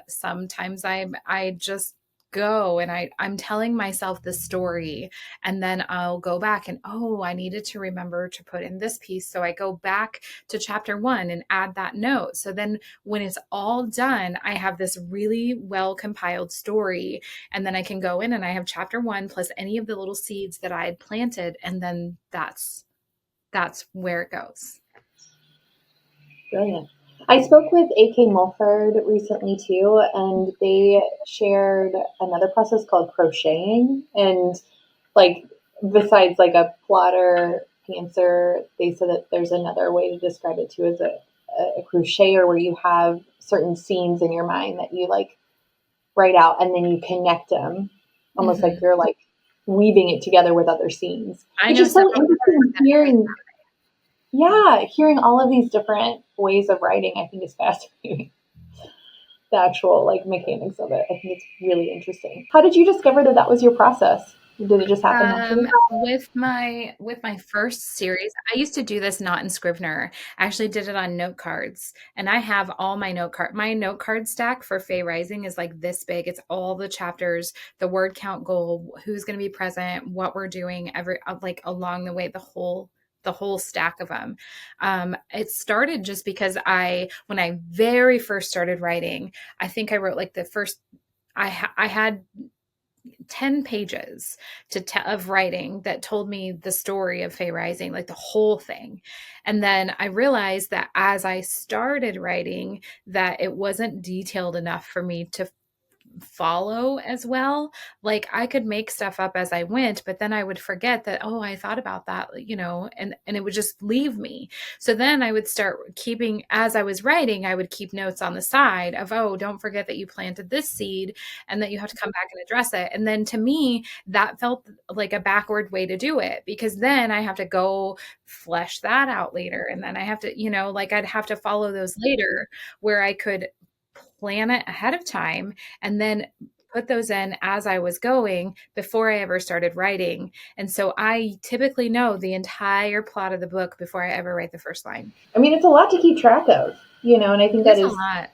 sometimes I just go and I'm telling myself the story, and then I'll go back and, oh, I needed to remember to put in this piece. So I go back to chapter one and add that note. So then when it's all done, I have this really well compiled story, and then I can go in and I have chapter one plus any of the little seeds that I had planted. And then that's where it goes. Brilliant. I spoke with A.K. Mulford recently too, and they shared another process called crocheting. And like, besides like a plotter, pantser, they said that there's another way to describe it too, as a crocheter, where you have certain scenes in your mind that you like write out and then you connect them almost like Mhm. you're like weaving it together with other scenes. I It's know just so several interesting authors that write hearing, that way. yeah, hearing all of these different ways of writing, I think is fascinating. The actual like mechanics of it. I think it's really interesting. How did you discover that that was your process? Did it just happen naturally? With my first series, I used to do this not in Scrivener. I actually did it on note cards, and I have all my note card stack for Fae Rising is like this big. It's all the chapters, the word count goal, who's going to be present, what we're doing every like along the way, the whole stack of them. It started just because when I very first started writing, I think I wrote like the first I had 10 pages of writing that told me the story of Fae Rising, like the whole thing. And then I realized that as I started writing, that it wasn't detailed enough for me to follow as well. Like I could make stuff up as I went, but then I would forget that, oh, I thought about that, and it would just leave me. So then I would start keeping, as I was writing, I would keep notes on the side of, oh, don't forget that you planted this seed and that you have to come back and address it. And then to me, that felt like a backward way to do it, because then I have to go flesh that out later. And then I have to, like I'd have to follow those later, where I could plan it ahead of time and then put those in as I was going before I ever started writing. And so I typically know the entire plot of the book before I ever write the first line. I mean, it's a lot to keep track of, and I think It that is a is, lot.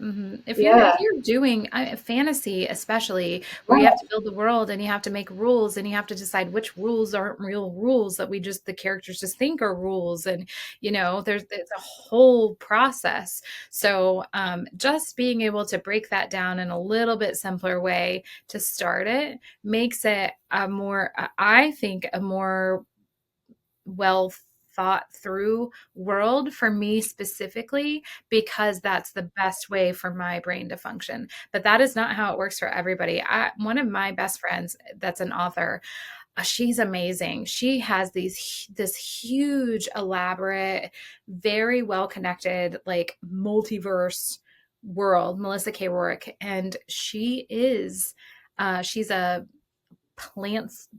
If you're yeah, if you're doing fantasy, especially where you have to build the world and you have to make rules and you have to decide which rules aren't real rules that the characters just think are rules, and it's a whole process. So just being able to break that down in a little bit simpler way to start it makes it I think, a more well thought through world for me specifically, because that's the best way for my brain to function. But that is not how it works for everybody. One of my best friends that's an author, she's amazing. She has this huge, elaborate, very well connected, like multiverse world, Melissa K. Rourke, and she's a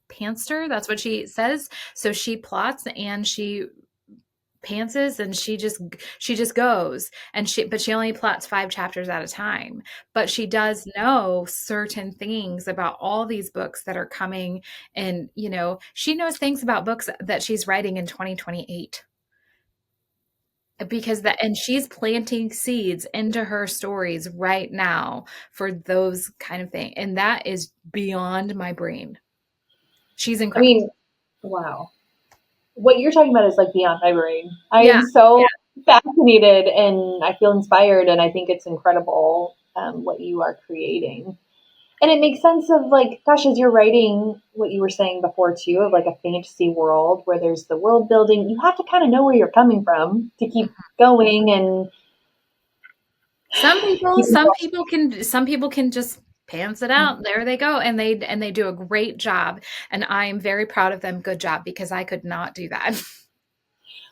pantser. That's what she says. So she plots and she pantses, and she just goes, but she only plots 5 chapters at a time. But she does know certain things about all these books that are coming, and she knows things about books that she's writing in 2028, and she's planting seeds into her stories right now for those kind of things, and that is beyond my brain. She's I incredible. mean, wow. What you're talking about is like beyond my brain. I Yeah. am so fascinated and I feel inspired, and I think it's incredible what you are creating. And it makes sense of like, gosh, as you're writing what you were saying before too, of like a fantasy world where there's the world building, you have to kind of know where you're coming from to keep going and Some people, keep some going. people can, just pants it out. There they go, and they do a great job, and I am very proud of them. Good job, because I could not do that.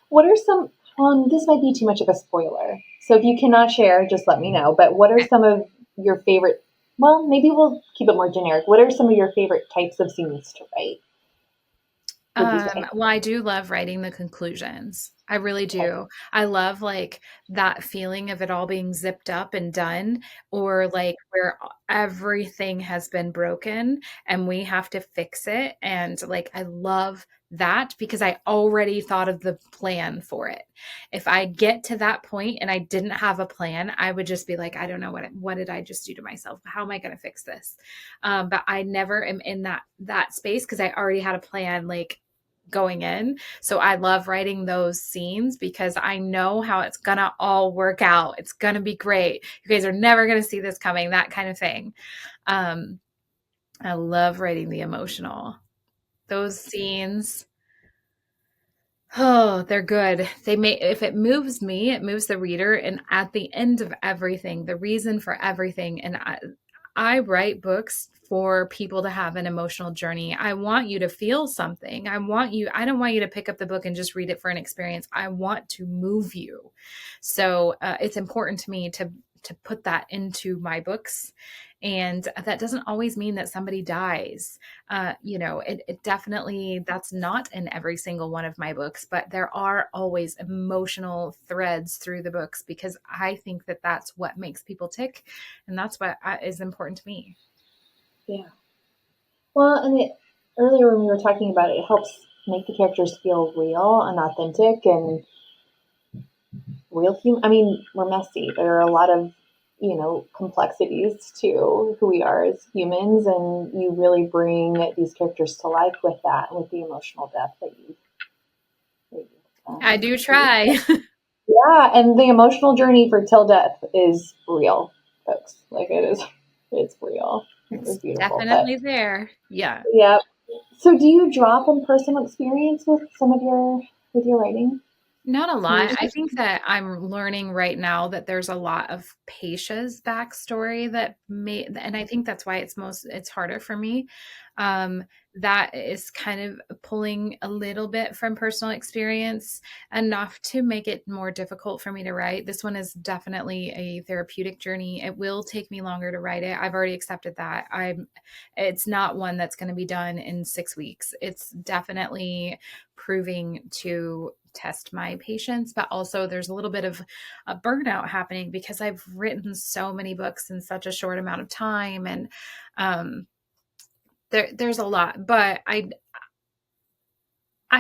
What are some, this might be too much of a spoiler. So if you cannot share, just let me know. But what are some of your favorite, well, maybe we'll keep it more generic. What are some of your favorite types of scenes to write, would you say? Well, I do love writing the conclusions. I really do. I love like that feeling of it all being zipped up and done, or like where everything has been broken and we have to fix it. And like, I love that because I already thought of the plan for it. If I get to that point and I didn't have a plan, I would just be like, I don't know what did I just do to myself? How am I going to fix this? But I never am in that space because I already had a plan, like going in. So I love writing those scenes because I know how it's gonna all work out. It's gonna be great. You guys are never gonna see this coming, that kind of thing. Um, I love writing the emotional. Those scenes, oh, they're good. If it moves me, it moves the reader. And at the end of everything, the reason for everything, and I write books for people to have an emotional journey. I want you to feel something. I don't want you to pick up the book and just read it for an experience. I want to move you. So it's important to me to put that into my books. And that doesn't always mean that somebody dies. It definitely, that's not in every single one of my books, but there are always emotional threads through the books because I think that that's what makes people tick. And that's what is important to me. Yeah. Well, and earlier when we were talking about it, it helps make the characters feel real and authentic and real human. I mean, we're messy. There are a lot of, complexities to who we are as humans, and you really bring these characters to life with that, with the emotional depth that you I do try. Yeah, and the emotional journey for till death is real, folks. Like it's real. It's beautiful. Definitely there. Yeah. Yeah. So, do you draw from personal experience with some of your writing? Not a lot. I think that I'm learning right now that there's a lot of Paisha's backstory and I think that's why it's harder for me. That is kind of pulling a little bit from personal experience enough to make it more difficult for me to write. This one is definitely a therapeutic journey. It will take me longer to write it. I've already accepted that. It's not one that's going to be done in 6 weeks. It's definitely proving to test my patience, but also there's a little bit of a burnout happening because I've written so many books in such a short amount of time. And there's a lot, but I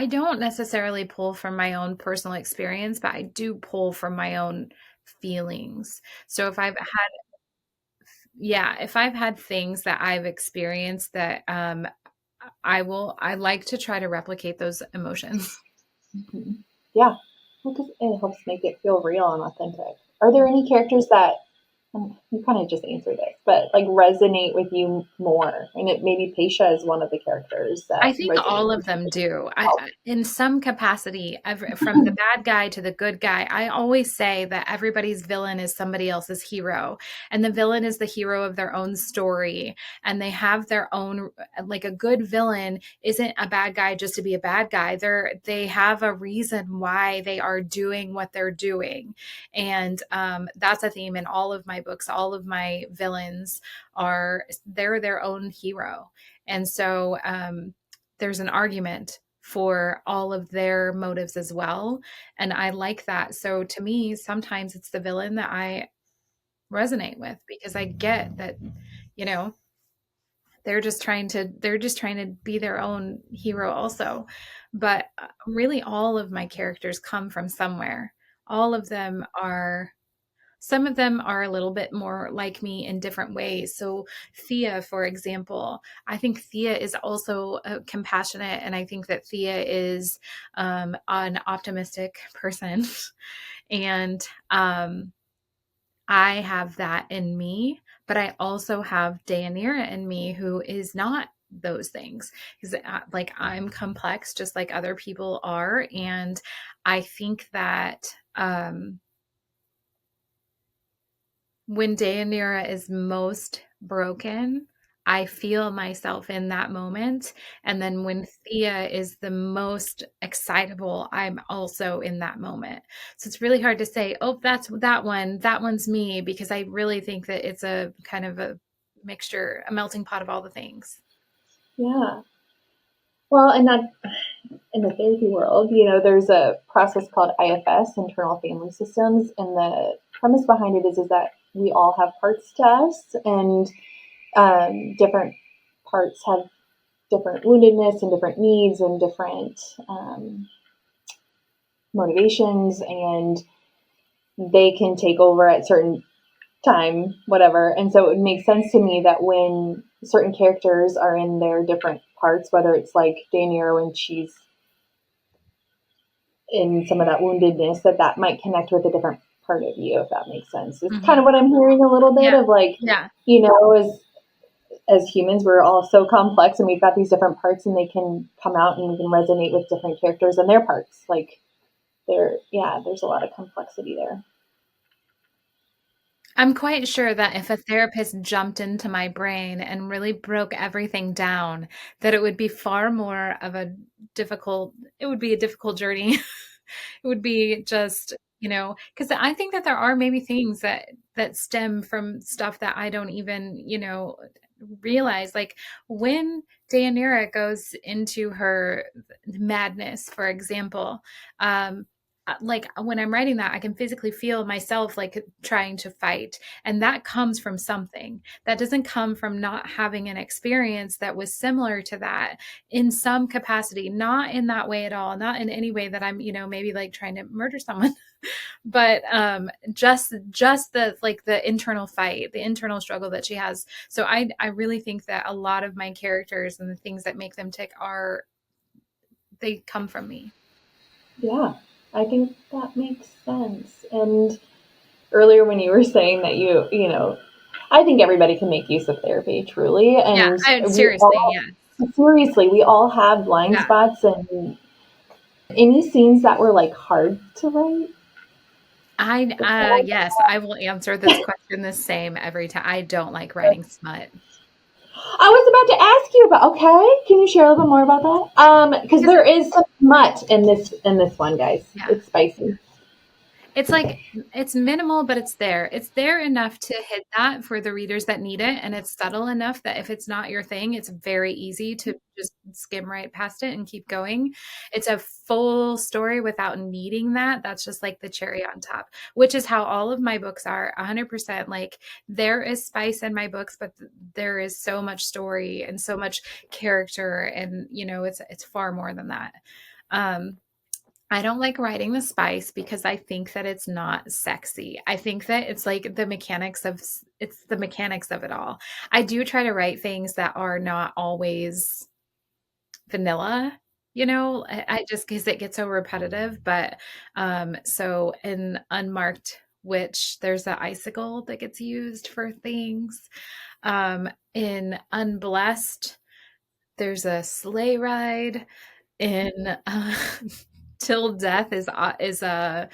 don't necessarily pull from my own personal experience, but I do pull from my own feelings. So if I've had things that I've experienced that I like to try to replicate those emotions. Mm-hmm. Yeah, because it helps make it feel real and authentic. Are there any characters that you kind of just answered it, but like resonate with you more? And maybe Paisha is one of the characters that I think all of them do. In some capacity, from the bad guy to the good guy, I always say that everybody's villain is somebody else's hero, and the villain is the hero of their own story, and they have their own, like a good villain isn't a bad guy just to be a bad guy. They have a reason why they are doing what they're doing, and that's a theme in all of my books. All of my villains they're their own hero, and so there's an argument for all of their motives as well. And I like that. So to me, sometimes it's the villain that I resonate with because I get that, they're just trying to be their own hero also. But really all of my characters come from somewhere. All of them are Some of them are a little bit more like me in different ways. So Thea, for example, I think Thea is also compassionate, and I think that Thea is an optimistic person. And I have that in me, but I also have Deianira in me who is not those things. Because like I'm complex just like other people are. And I think that when Deianira is most broken, I feel myself in that moment. And then when Thea is the most excitable, I'm also in that moment. So it's really hard to say, oh, that's that one. That one's me, because I really think that it's a kind of a mixture, a melting pot of all the things. Yeah. Well, and that in the therapy world, there's a process called IFS, internal family systems, and the premise behind it is that we all have parts to us, and different parts have different woundedness and different needs and different motivations, and they can take over at certain time, whatever. And so it makes sense to me that when certain characters are in their different parts, whether it's like Deianira when she's in some of that woundedness, that might connect with a different part of you, if that makes sense. It's kind of what I'm hearing a little bit of, like, as humans, we're all so complex and we've got these different parts, and they can come out and we can resonate with different characters and their parts. Like there's a lot of complexity there. I'm quite sure that if a therapist jumped into my brain and really broke everything down, that it would be far more of it would be a difficult journey. It would be just, because I think that there are maybe things that stem from stuff that I don't even, realize. Like when Deianira goes into her madness, for example, like when I'm writing that, I can physically feel myself like trying to fight. And that comes from something that doesn't come from not having an experience that was similar to that in some capacity, not in that way at all, not in any way that I'm, maybe like trying to murder someone, but just the like the internal fight, the internal struggle that she has. So I really think that a lot of my characters and the things that make them tick they come from me. Yeah, I think that makes sense. And earlier when you were saying that I think everybody can make use of therapy, truly. Yeah, And seriously, yeah. seriously, we all have blind Yeah. spots. And any scenes that were like hard to write? Yes, I will answer this question the same every time. I don't like writing smut. I was about to ask you about. Okay, can you share a little bit more about that? Because there is some smut in this one, guys. Yeah. It's spicy. It's like it's minimal, but it's there. It's there enough to hit that for the readers that need it, and it's subtle enough that if it's not your thing, it's very easy to just skim right past it and keep going. It's a full story without needing that. That's just like the cherry on top, which is how all of my books are 100%. Like there is spice in my books, but there is so much story and so much character, and it's far more than that. I don't like writing the spice because I think that it's not sexy. I think that it's like it's the mechanics of it all. I do try to write things that are not always vanilla, I just because it gets so repetitive. But so in Unmarked Witch, there's an icicle that gets used for things. In Unblessed, there's a sleigh ride. In Till Death is a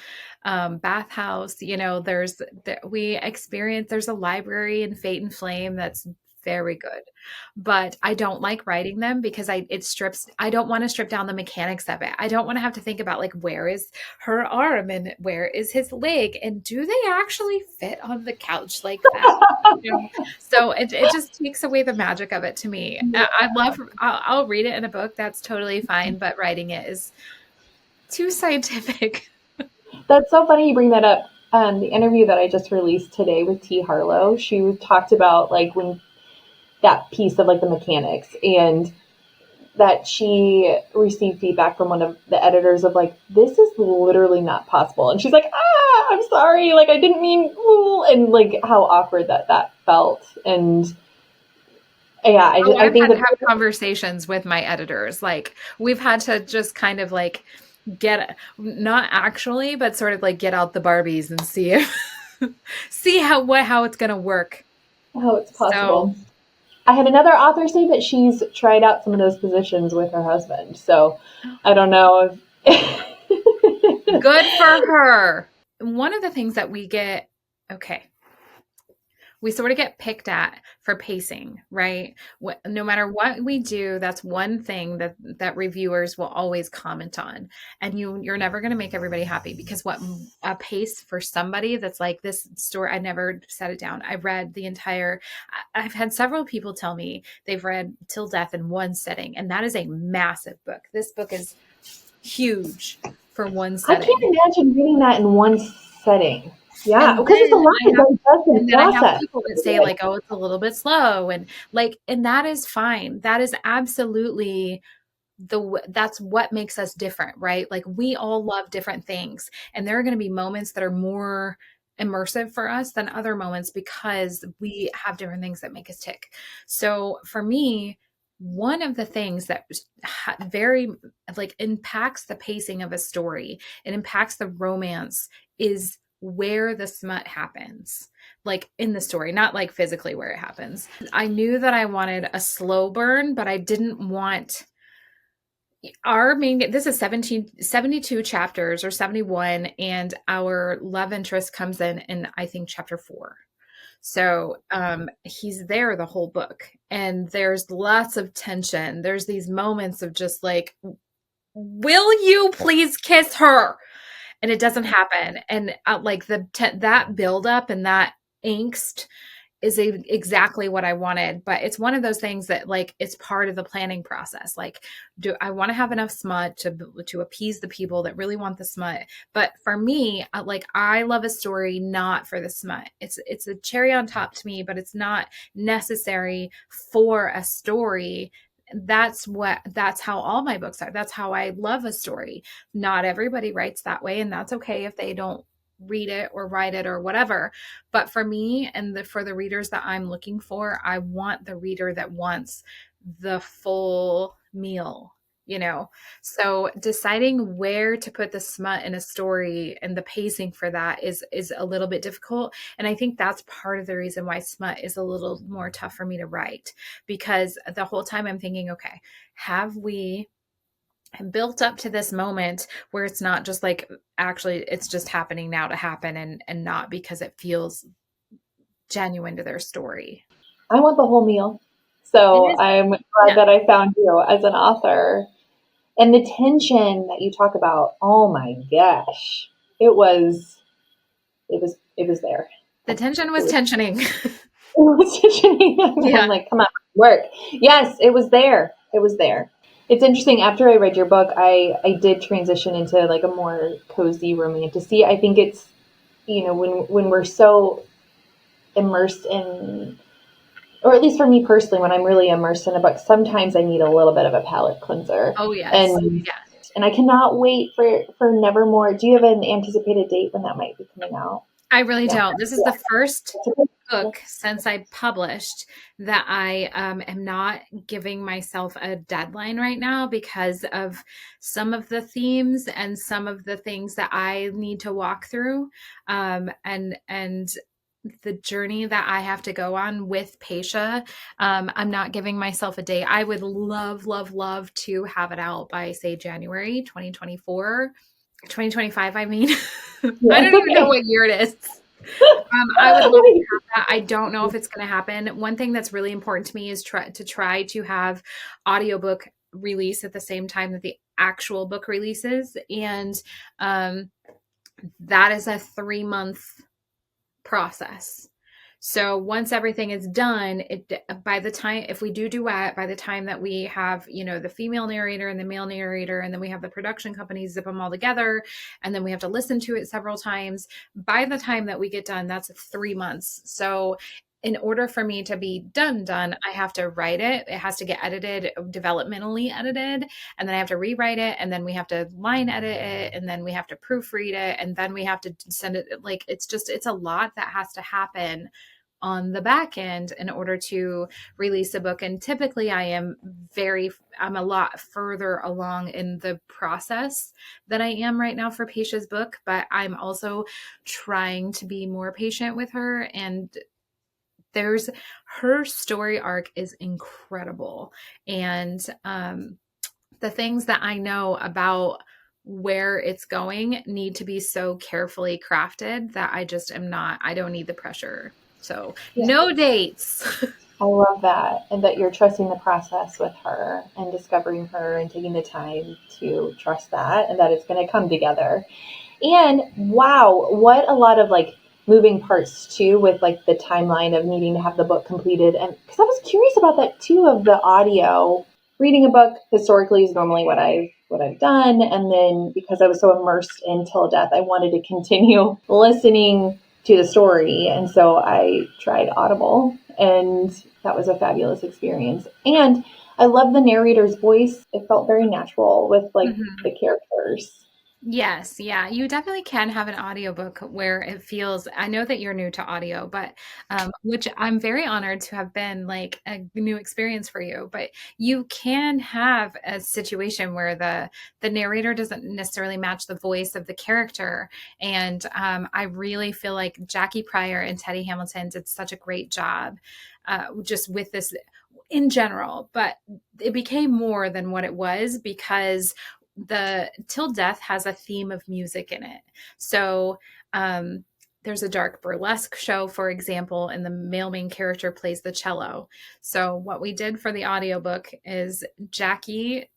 bathhouse. There's a library in Fate and Flame that's very good, but I don't like writing them because I don't want to strip down the mechanics of it. I don't want to have to think about like where is her arm and where is his leg and do they actually fit on the couch like that? So it just takes away the magic of it to me. I'll read it in a book, that's totally fine, but writing it is too scientific. That's so funny you bring that up. The interview that I just released today with T. Harlow, she talked about like when that piece of like the mechanics, and that she received feedback from one of the editors of like, this is literally not possible. And she's like, I'm sorry. Like, I didn't mean, and like how awkward that felt. And yeah, I think had to have conversations with my editors. Like we've had to just kind of like not actually, but sort of like get out the Barbies and see how it's going to work. How it's possible. So, I had another author say that she's tried out some of those positions with her husband. So I don't know if good for her. One of the things that we sort of get picked at for pacing, right? No matter what we do, that's one thing that reviewers will always comment on. And you're never going to make everybody happy, because what a pace for somebody that's like, this story, I never set it down. I've had several people tell me they've read Till Death in one sitting, and that is a massive book. This book is huge for one setting. I can't imagine reading that in one setting. Yeah, because it's a lot to digest and then I have people that say like, oh, it's a little bit slow, and that is fine. That is absolutely that's what makes us different, right? Like we all love different things, and there are going to be moments that are more immersive for us than other moments because we have different things that make us tick. So for me, one of the things that very like impacts the pacing of a story, it impacts the romance, is where the smut happens, like in the story, not like physically where it happens. I knew that I wanted a slow burn, but I didn't want this is 72 chapters or 71, and our love interest comes in I think chapter 4. So he's there the whole book, and there's lots of tension. There's these moments of just like, will you please kiss her? and it doesn't happen. And like that buildup and that angst is exactly what I wanted. But it's one of those things that like it's part of the planning process. Like, do I want to have enough smut to appease the people that really want the smut? But for me, like I love a story not for the smut. It's a cherry on top to me, but it's not necessary for a story. That's how all my books are. That's how I love a story. Not everybody writes that way, and that's okay if they don't read it or write it or whatever. But for me and for the readers that I'm looking for, I want the reader that wants the full meal, you know? So deciding where to put the smut in a story and the pacing for that is a little bit difficult. And I think that's part of the reason why smut is a little more tough for me to write, because the whole time I'm thinking, okay, have we built up to this moment where it's not just like actually it's just happening now to happen, and not because it feels genuine to their story. I want the whole meal. It So is. I'm glad Yeah. that I found you as an author. And the tension that you talk about, oh my gosh, it was there. The tension was tensioning. It was tensioning. Yeah. I'm like, come on, work. Yes, it was there. It was there. It's interesting. After I read your book, I did transition into like a more cozy romantasy. I think it's, when we're so immersed in, or at least for me personally, when I'm really immersed in a book, sometimes I need a little bit of a palate cleanser. Oh yes. And Yeah. and I cannot wait for Nevermore. Do you have an anticipated date when that might be coming out? I really Yeah. don't. This is the first Yeah. book since I published that I am not giving myself a deadline right now because of some of the themes and some of the things that I need to walk through, and the journey that I have to go on with Paisha. I'm not giving myself a date. I would love, love, love to have it out by, say, January 2024. 2025, I mean. I don't even know what year it is. I would love to have that. I don't know if it's going to happen. One thing that's really important to me is try to have audiobook release at the same time that the actual book releases. And that is a 3-month process. So once everything is done, by the time, if we do duet, by the time that we have, the female narrator and the male narrator, and then we have the production company zip them all together, and then we have to listen to it several times. By the time that we get done, that's 3 months. So in order for me to be done, I have to write it. It has to get edited, developmentally edited, and then I have to rewrite it, and then we have to line edit it, and then we have to proofread it, and then we have to send it. Like, it's a lot that has to happen on the back end in order to release a book. And typically I'm a lot further along in the process than I am right now for Paisha's book, but I'm also trying to be more patient with her. And her story arc is incredible. And the things that I know about where it's going need to be so carefully crafted that I don't need the pressure. So no dates. I love that. And that you're trusting the process with her and discovering her and taking the time to trust that, and that it's going to come together. And wow, what a lot of like moving parts too, with like the timeline of needing to have the book completed. And because I was curious about that too, of the audio. Reading a book historically is normally what I've done. And then because I was so immersed in Till Death, I wanted to continue listening to the story. And so I tried Audible, and that was a fabulous experience. And I love the narrator's voice. It felt very natural with like the characters. Yes, yeah, you definitely can have an audiobook where it feels, I know that you're new to audio, but which I'm very honored to have been like a new experience for you, but you can have a situation where the narrator doesn't necessarily match the voice of the character. And I really feel like Jackie Pryor and Teddy Hamilton did such a great job just with this in general, but it became more than what it was because the Till Death has a theme of music in it. So there's a dark burlesque show, for example, and the male main character plays the cello. So what we did for the audiobook is Jackie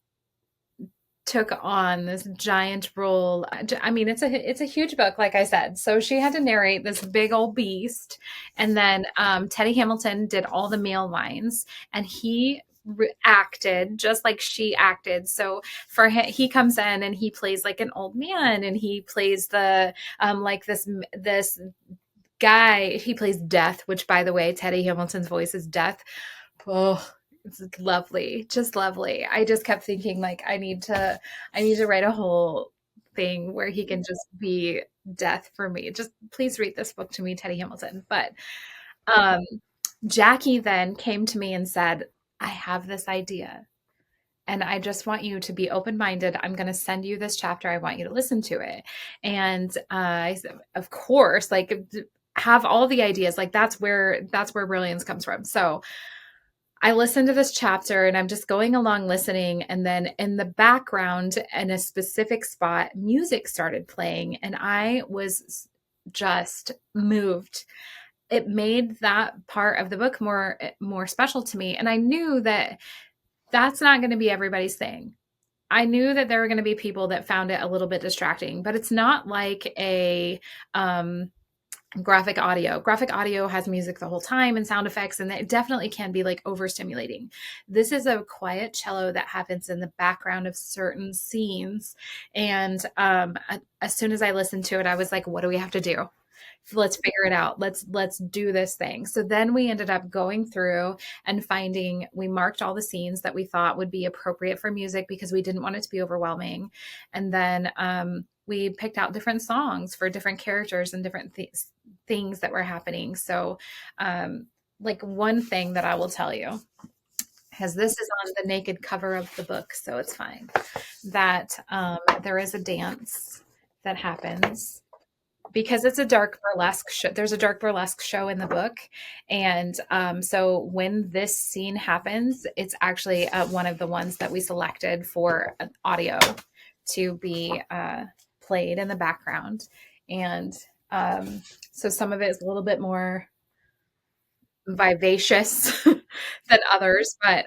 took on this giant role. I mean, it's a huge book, like I said. So she had to narrate this big old beast, and then Teddy Hamilton did all the male lines, and he acted just like she acted. So for him, he comes in and he plays like an old man, and he plays the like this guy. He plays Death, which, by the way, Teddy Hamilton's voice is Death. Oh, it's lovely, just lovely. I just kept thinking, like, I need to write a whole thing where he can just be Death for me. Just please read this book to me, Teddy Hamilton. But um, Jackie then came to me and said, I have this idea, and I just want you to be open-minded. I'm going to send you this chapter. I want you to listen to it. And I said, of course, like, have all the ideas. Like, that's where brilliance comes from. So I listened to this chapter, and I'm just going along listening. And then in the background, in a specific spot, music started playing, and I was just moved. It made that part of the book more special to me. And I knew that that's not going to be everybody's thing. I knew that there were going to be people that found it a little bit distracting, but it's not like a graphic audio. Graphic audio has music the whole time and sound effects, and it definitely can be like overstimulating. This is a quiet cello that happens in the background of certain scenes. And as soon as I listened to it, I was like, what do we have to do? Let's figure it out. Let's do this thing. So then we ended up going through and we marked all the scenes that we thought would be appropriate for music because we didn't want it to be overwhelming. And then we picked out different songs for different characters and different things that were happening. So like, one thing that I will tell you, because this is on the naked cover of the book, so it's fine, that there is a dance that happens because it's a dark burlesque show. There's a dark burlesque show in the book. And so when this scene happens, it's actually one of the ones that we selected for audio to be played in the background. And so some of it is a little bit more vivacious than others. But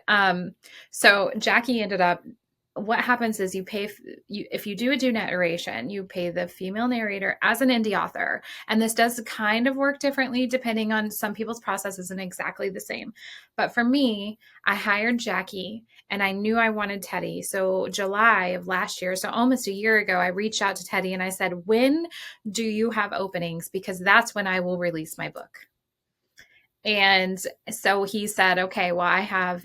so Jackie ended up, what happens is if you do narration, you pay the female narrator as an indie author. And this does kind of work differently depending on some people's process isn't exactly the same. But for me, I hired Jackie and I knew I wanted Teddy. So July of last year, so almost a year ago, I reached out to Teddy and I said, when do you have openings? Because that's when I will release my book. And so he said, okay, well, I have,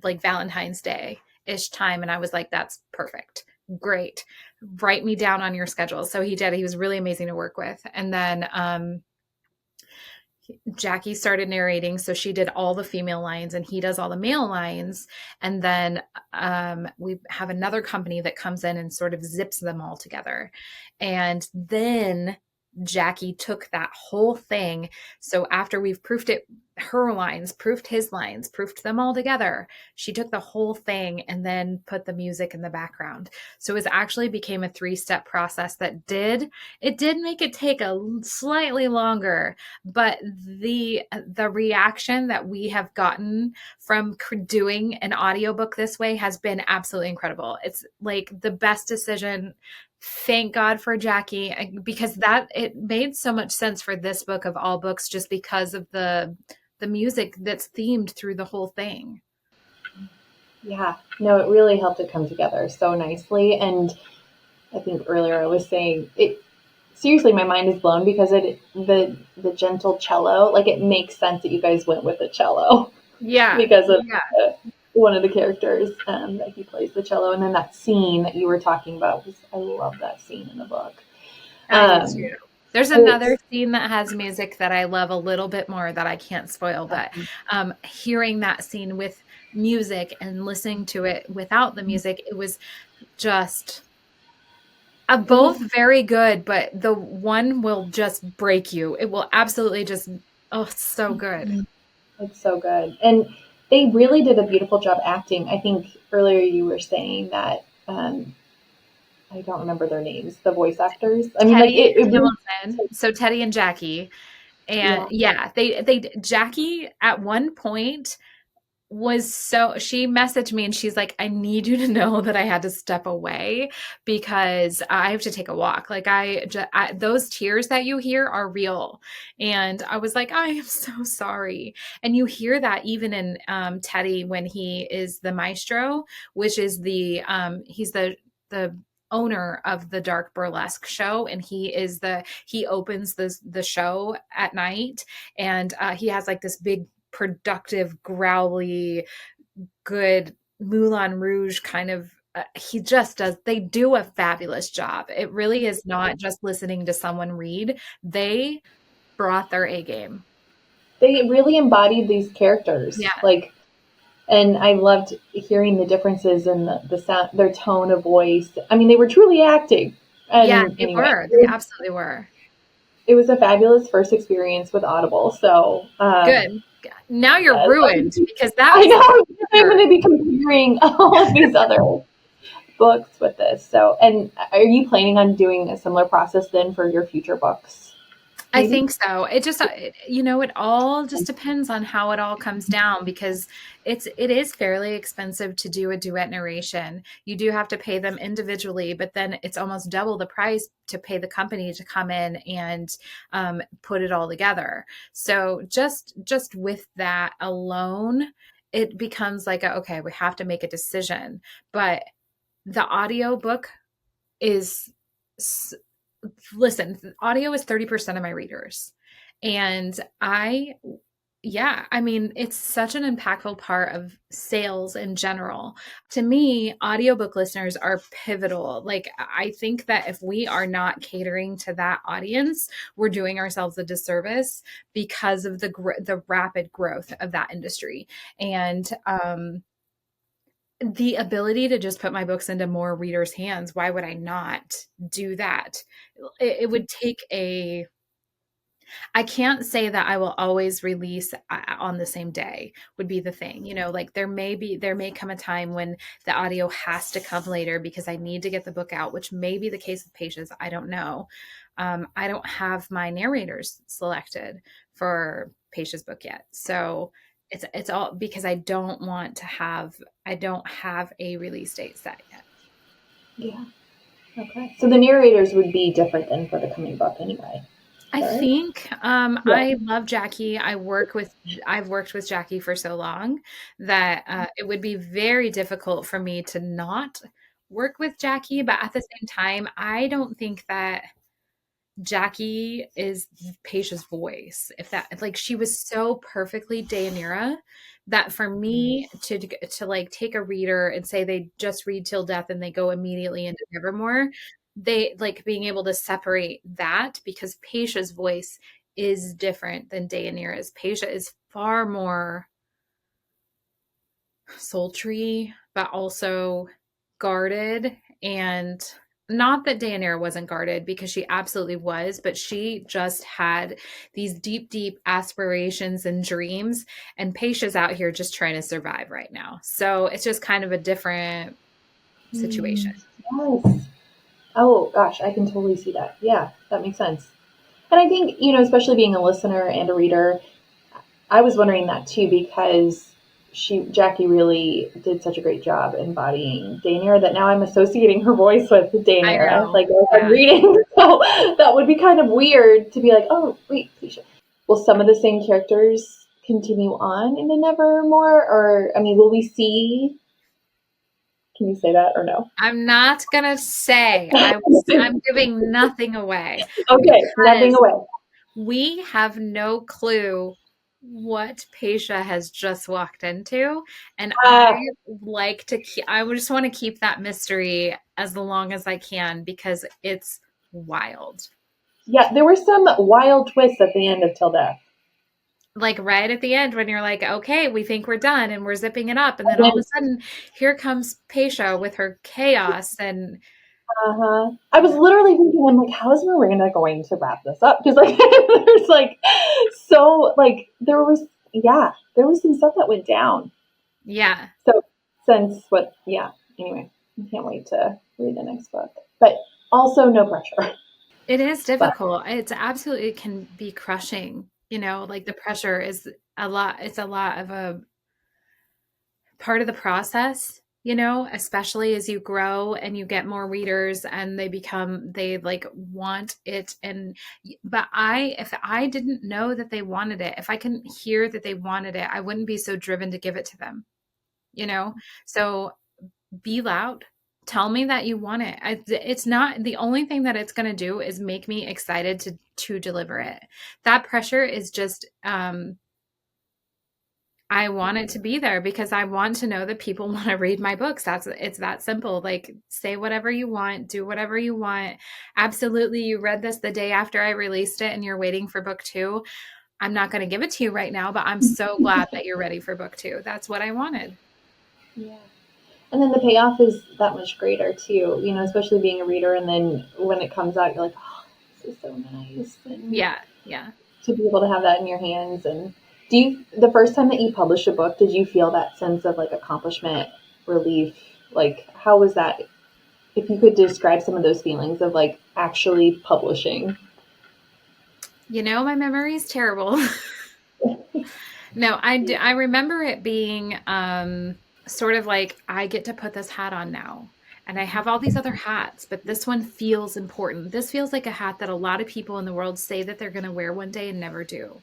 like Valentine's Day ish time. And I was like, that's perfect. Great. Write me down on your schedule. So he did. He was really amazing to work with. And then Jackie started narrating. So she did all the female lines and he does all the male lines. And then we have another company that comes in and sort of zips them all together. And then Jackie took that whole thing. So after we've proofed it, her lines, proofed his lines, proofed them all together, she took the whole thing and then put the music in the background. So it actually became a 3-step process that did make it take a slightly longer, but the reaction that we have gotten from doing an audiobook this way has been absolutely incredible. It's like the best decision. Thank God for Jackie, because it made so much sense for this book of all books, just because of the music that's themed through the whole thing. Yeah, no, it really helped it come together so nicely. And I think earlier I was saying it. Seriously, my mind is blown because the gentle cello, like, it makes sense that you guys went with the cello. Yeah, because of one of the characters that he plays the cello, and then that scene that you were talking about I love that scene in the book. There's another scene that has music that I love a little bit more that I can't spoil, but hearing that scene with music and listening to it without the music, it was just both very good, but the one will just break you. It will absolutely just, it's so good. It's so good. And they really did a beautiful job acting. I think earlier you were saying that, I don't remember their names, the voice actors. I mean, Teddy and Hamilton. So Teddy and Jackie. And they Jackie at one point she messaged me and she's like, I need you to know that I had to step away because I have to take a walk. Like those tears that you hear are real. And I was like, I am so sorry. And you hear that even in Teddy when he is the maestro, which is he's the owner of the dark burlesque show, and he opens the show at night, and he has like this big productive, growly, good Moulin Rouge kind of. He just does. They do a fabulous job. It really is not just listening to someone read. They brought their A game. They really embodied these characters. Yeah. Like, and I loved hearing the differences in the sound, their tone of voice. I mean, they were truly acting. And Yeah, they anyway, were. They absolutely were. It was a fabulous first experience with Audible. So Good. Now you're ruined because that I was know I'm going to be comparing all of these other books with this. So, and are you planning on doing a similar process then for your future books? I think so. It just, it all just depends on how it all comes down, because it is fairly expensive to do a duet narration. You do have to pay them individually, but then it's almost double the price to pay the company to come in and put it all together. So just with that alone, it becomes like, okay, we have to make a decision. But the audiobook is listen, audio is 30% of my readers. And I mean, it's such an impactful part of sales in general. To me, audiobook listeners are pivotal. Like, I think that if we are not catering to that audience, we're doing ourselves a disservice because of the rapid growth of that industry. And the ability to just put my books into more readers' hands, why would I not do that? It would take I can't say that I will always release on the same day would be the thing. Like there may come a time when the audio has to come later because I need to get the book out, which may be the case with Patience. I don't know. I don't have my narrators selected for Patience book yet. So it's all because I don't have a release date set yet. Yeah. Okay. So the narrators would be different than for the coming book anyway. I think I love Jackie. I've worked with Jackie for so long that it would be very difficult for me to not work with Jackie. But at the same time, I don't think that Jackie is Paisha's voice. If that, like, she was so perfectly Deianira that for me to like take a reader and say they just read Till Death and they go immediately into Nevermore, they like being able to separate that, because Paisha's voice is different than Deianira's. Paisha is far more sultry, but also guarded. And not that Deianira wasn't guarded, because she absolutely was, but she just had these deep, deep aspirations and dreams. And Paisha's out here just trying to survive right now. So it's just kind of a different situation. Yes. Oh, gosh, I can totally see that. Yeah, that makes sense. And I think, especially being a listener and a reader, I was wondering that too, because Jackie really did such a great job embodying Deianira that now I'm associating her voice with Deianira, like as I'm reading. So that would be kind of weird to be like, oh, wait, Paisha. Will some of the same characters continue on in the Nevermore? Or, I mean, will we see? Can you say that or no? I'm not going to say. I'm giving nothing away. Okay, nothing away. We have no clue what Paisha has just walked into, and I just want to keep that mystery as long as I can, because it's wild. Yeah, there were some wild twists at the end of Till Death. Like right at the end when you're like, okay, we think we're done and we're zipping it up, and then all of a sudden here comes Paisha with her chaos. And I was literally thinking, I'm like, how is Miranda going to wrap this up? Because like there's like there was some stuff that went down. Yeah. So anyway, I can't wait to read the next book. But also no pressure. It is difficult. It can be crushing. Like the pressure is a lot. It's a lot of part of the process, you know, especially as you grow and you get more readers and they like want it. But if I didn't know that they wanted it, if I couldn't hear that they wanted it, I wouldn't be so driven to give it to them, you know? So be loud. Tell me that you want it. It's not the only thing that it's going to do is make me excited to deliver it. That pressure is just, I want it to be there because I want to know that people want to read my books. It's that simple. Like, say whatever you want, do whatever you want. Absolutely. You read this the day after I released it and you're waiting for book 2. I'm not going to give it to you right now, but I'm so glad that you're ready for book 2. That's what I wanted. Yeah. And then the payoff is that much greater too, you know, especially being a reader. And then when it comes out, you're like, oh, this is so nice. And Yeah. to be able to have that in your hands. And the first time that you published a book, did you feel that sense of like accomplishment, relief? Like, how was that? If you could describe some of those feelings of like actually publishing. You know, my memory is terrible. No, I remember it being sort of like, I get to put this hat on now. And I have all these other hats, but this one feels important. This feels like a hat that a lot of people in the world say that they're going to wear one day and never do.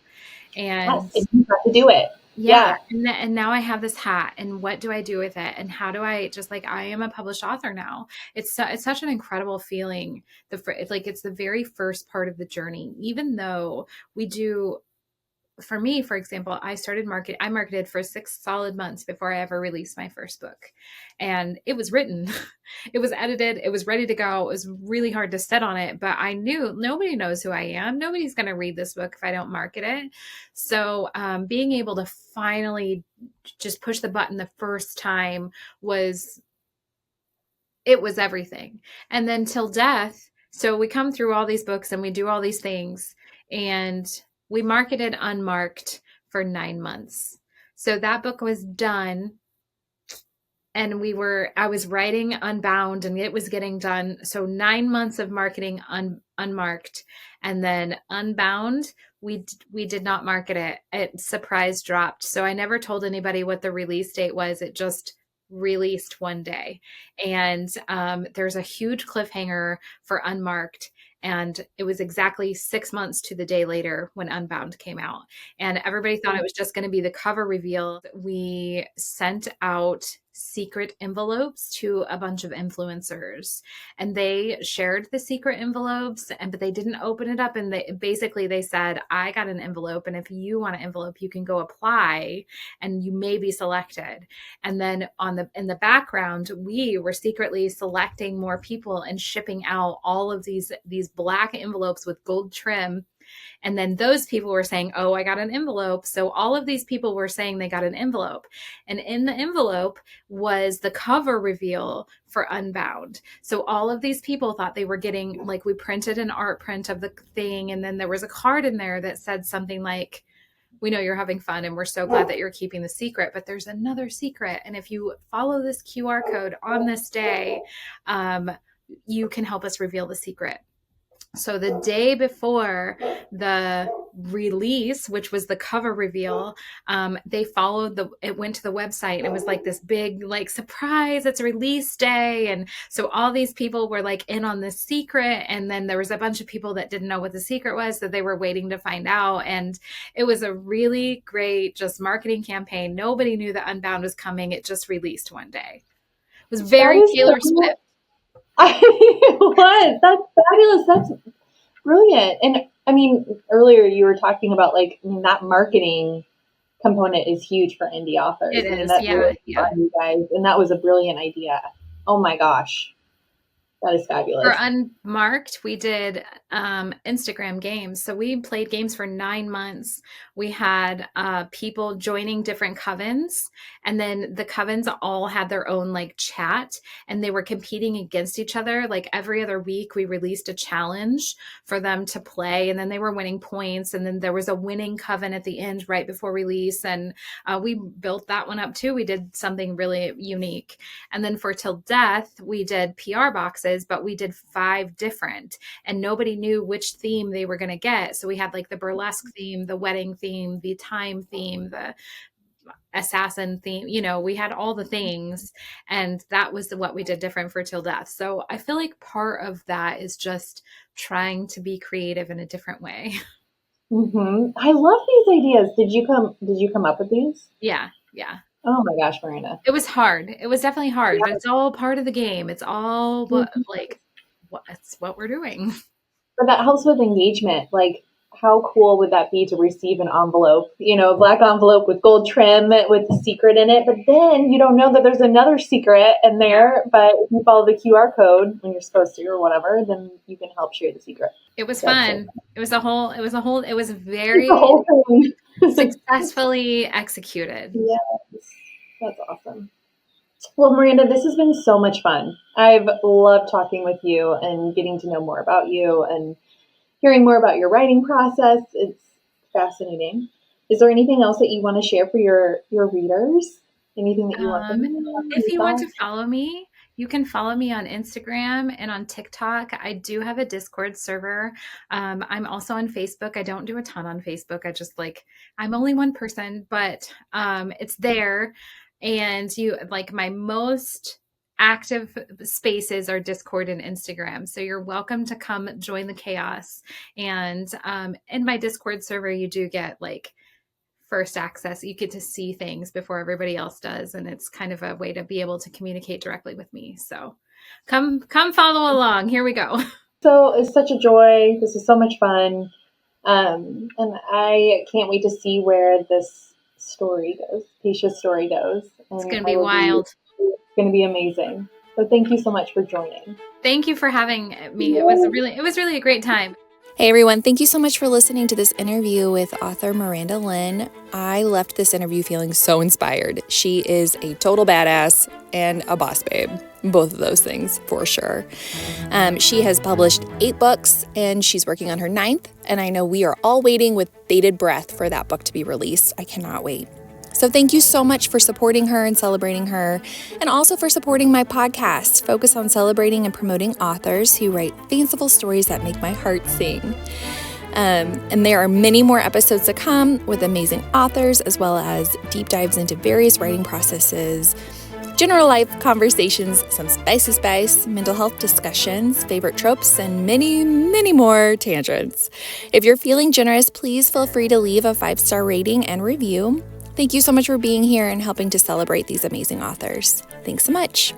And Yes, and you have to do it. yeah, and now I have this hat, and what do I do with it? And how do I just like, I am a published author now. It's such an incredible feeling. It's the very first part of the journey, even though we do. For me, for example, I marketed for 6 solid months before I ever released my first book. And it was written, it was edited, it was ready to go. It was really hard to sit on it, but I knew nobody knows who I am. Nobody's going to read this book if I don't market it. So being able to finally just push the button the first time was everything. And then Till Death. So we come through all these books and we do all these things, and we marketed unmarked for 9 months. So that book was done, and I was writing Unbound and it was getting done. So 9 months of marketing unmarked, and then Unbound, we did not market it. It surprise dropped. So I never told anybody what the release date was. It just released one day. And there's a huge cliffhanger for Unmarked. And it was exactly 6 months to the day later when Unbound came out. And everybody thought it was just going to be the cover reveal. We sent out secret envelopes to a bunch of influencers, and they shared the secret envelopes, but they didn't open it up. And they said, I got an envelope, and if you want an envelope, you can go apply and you may be selected. And then in the background, we were secretly selecting more people and shipping out all of these black envelopes with gold trim. And then those people were saying, oh, I got an envelope. So all of these people were saying they got an envelope. And in the envelope was the cover reveal for Unbound. So all of these people thought they were getting, like, we printed an art print of the thing. And then there was a card in there that said something like, we know you're having fun and we're so glad that you're keeping the secret, but there's another secret. And if you follow this QR code on this day, you can help us reveal the secret. So the day before the release, which was the cover reveal, they it went to the website, and it was like this big, like, surprise, it's release day. And so all these people were like in on this secret. And then there was a bunch of people that didn't know what the secret was, that they were waiting to find out. And it was a really great just marketing campaign. Nobody knew that Unbound was coming. It just released one day. It was very Taylor Swift. What? That's fabulous. That's brilliant. And I mean, earlier you were talking about like, I mean, that marketing component is huge for indie authors. It I mean, is, that yeah. really you guys, and that was a brilliant idea. Oh my gosh. That is fabulous. For Unmarked, we did Instagram games. So we played games for 9 months. We had people joining different covens, and then the covens all had their own like chat, and they were competing against each other. Like every other week, we released a challenge for them to play, and then they were winning points. And then there was a winning coven at the end right before release, and we built that one up too. We did something really unique. And then for Till Death, we did PR boxes, but we did 5 different, and nobody knew which theme they were going to get. So we had like the burlesque theme, the wedding theme, the time theme, the assassin theme. You know, we had all the things, and that was what we did different for Till Death. So I feel like part of that is just trying to be creative in a different way. I love these ideas. Did you come up with these? Yeah. Oh my gosh, Miranda. It was hard. It was definitely hard, Yeah. but it's all part of the game. It's all it's what we're doing. But that helps with engagement. Like, how cool would that be to receive an envelope, a black envelope with gold trim with the secret in it, but then you don't know that there's another secret in there, but if you follow the QR code when you're supposed to or whatever, then you can help share the secret. It was That's fun. It was very the whole thing. successfully executed. Yes, that's awesome. Well, Miranda, this has been so much fun. I've loved talking with you and getting to know more about you and hearing more about your writing process. It's fascinating. Is there anything else that you want to share for your readers? Anything that you want them to know? If you want to follow me, you can follow me on Instagram and on TikTok. I do have a Discord server. I'm also on Facebook. I don't do a ton on Facebook. I'm only one person, but it's there. And my most active spaces are Discord and Instagram. So you're welcome to come join the chaos. And in my Discord server, you do get first access. You get to see things before everybody else does. And it's kind of a way to be able to communicate directly with me. So come follow along. Here we go. So it's such a joy. This is so much fun. And I can't wait to see where this story goes, Keisha's story goes. And it's going to be wild. It's going to be amazing. So thank you so much for joining. Thank you for having me. It was really a great time. Hey everyone, thank you so much for listening to this interview with author Miranda Lyn. I left this interview feeling so inspired. She is a total badass and a boss babe. Both of those things, for sure. She has published 8 books, and she's working on her 9th, and I know we are all waiting with bated breath for that book to be released. I cannot wait. So thank you so much for supporting her and celebrating her, and also for supporting my podcast, focused on celebrating and promoting authors who write fanciful stories that make my heart sing. And there are many more episodes to come with amazing authors, as well as deep dives into various writing processes, general life conversations, some spicy spice, mental health discussions, favorite tropes, and many, many more tangents. If you're feeling generous, please feel free to leave a 5-star rating and review. Thank you so much for being here and helping to celebrate these amazing authors. Thanks so much.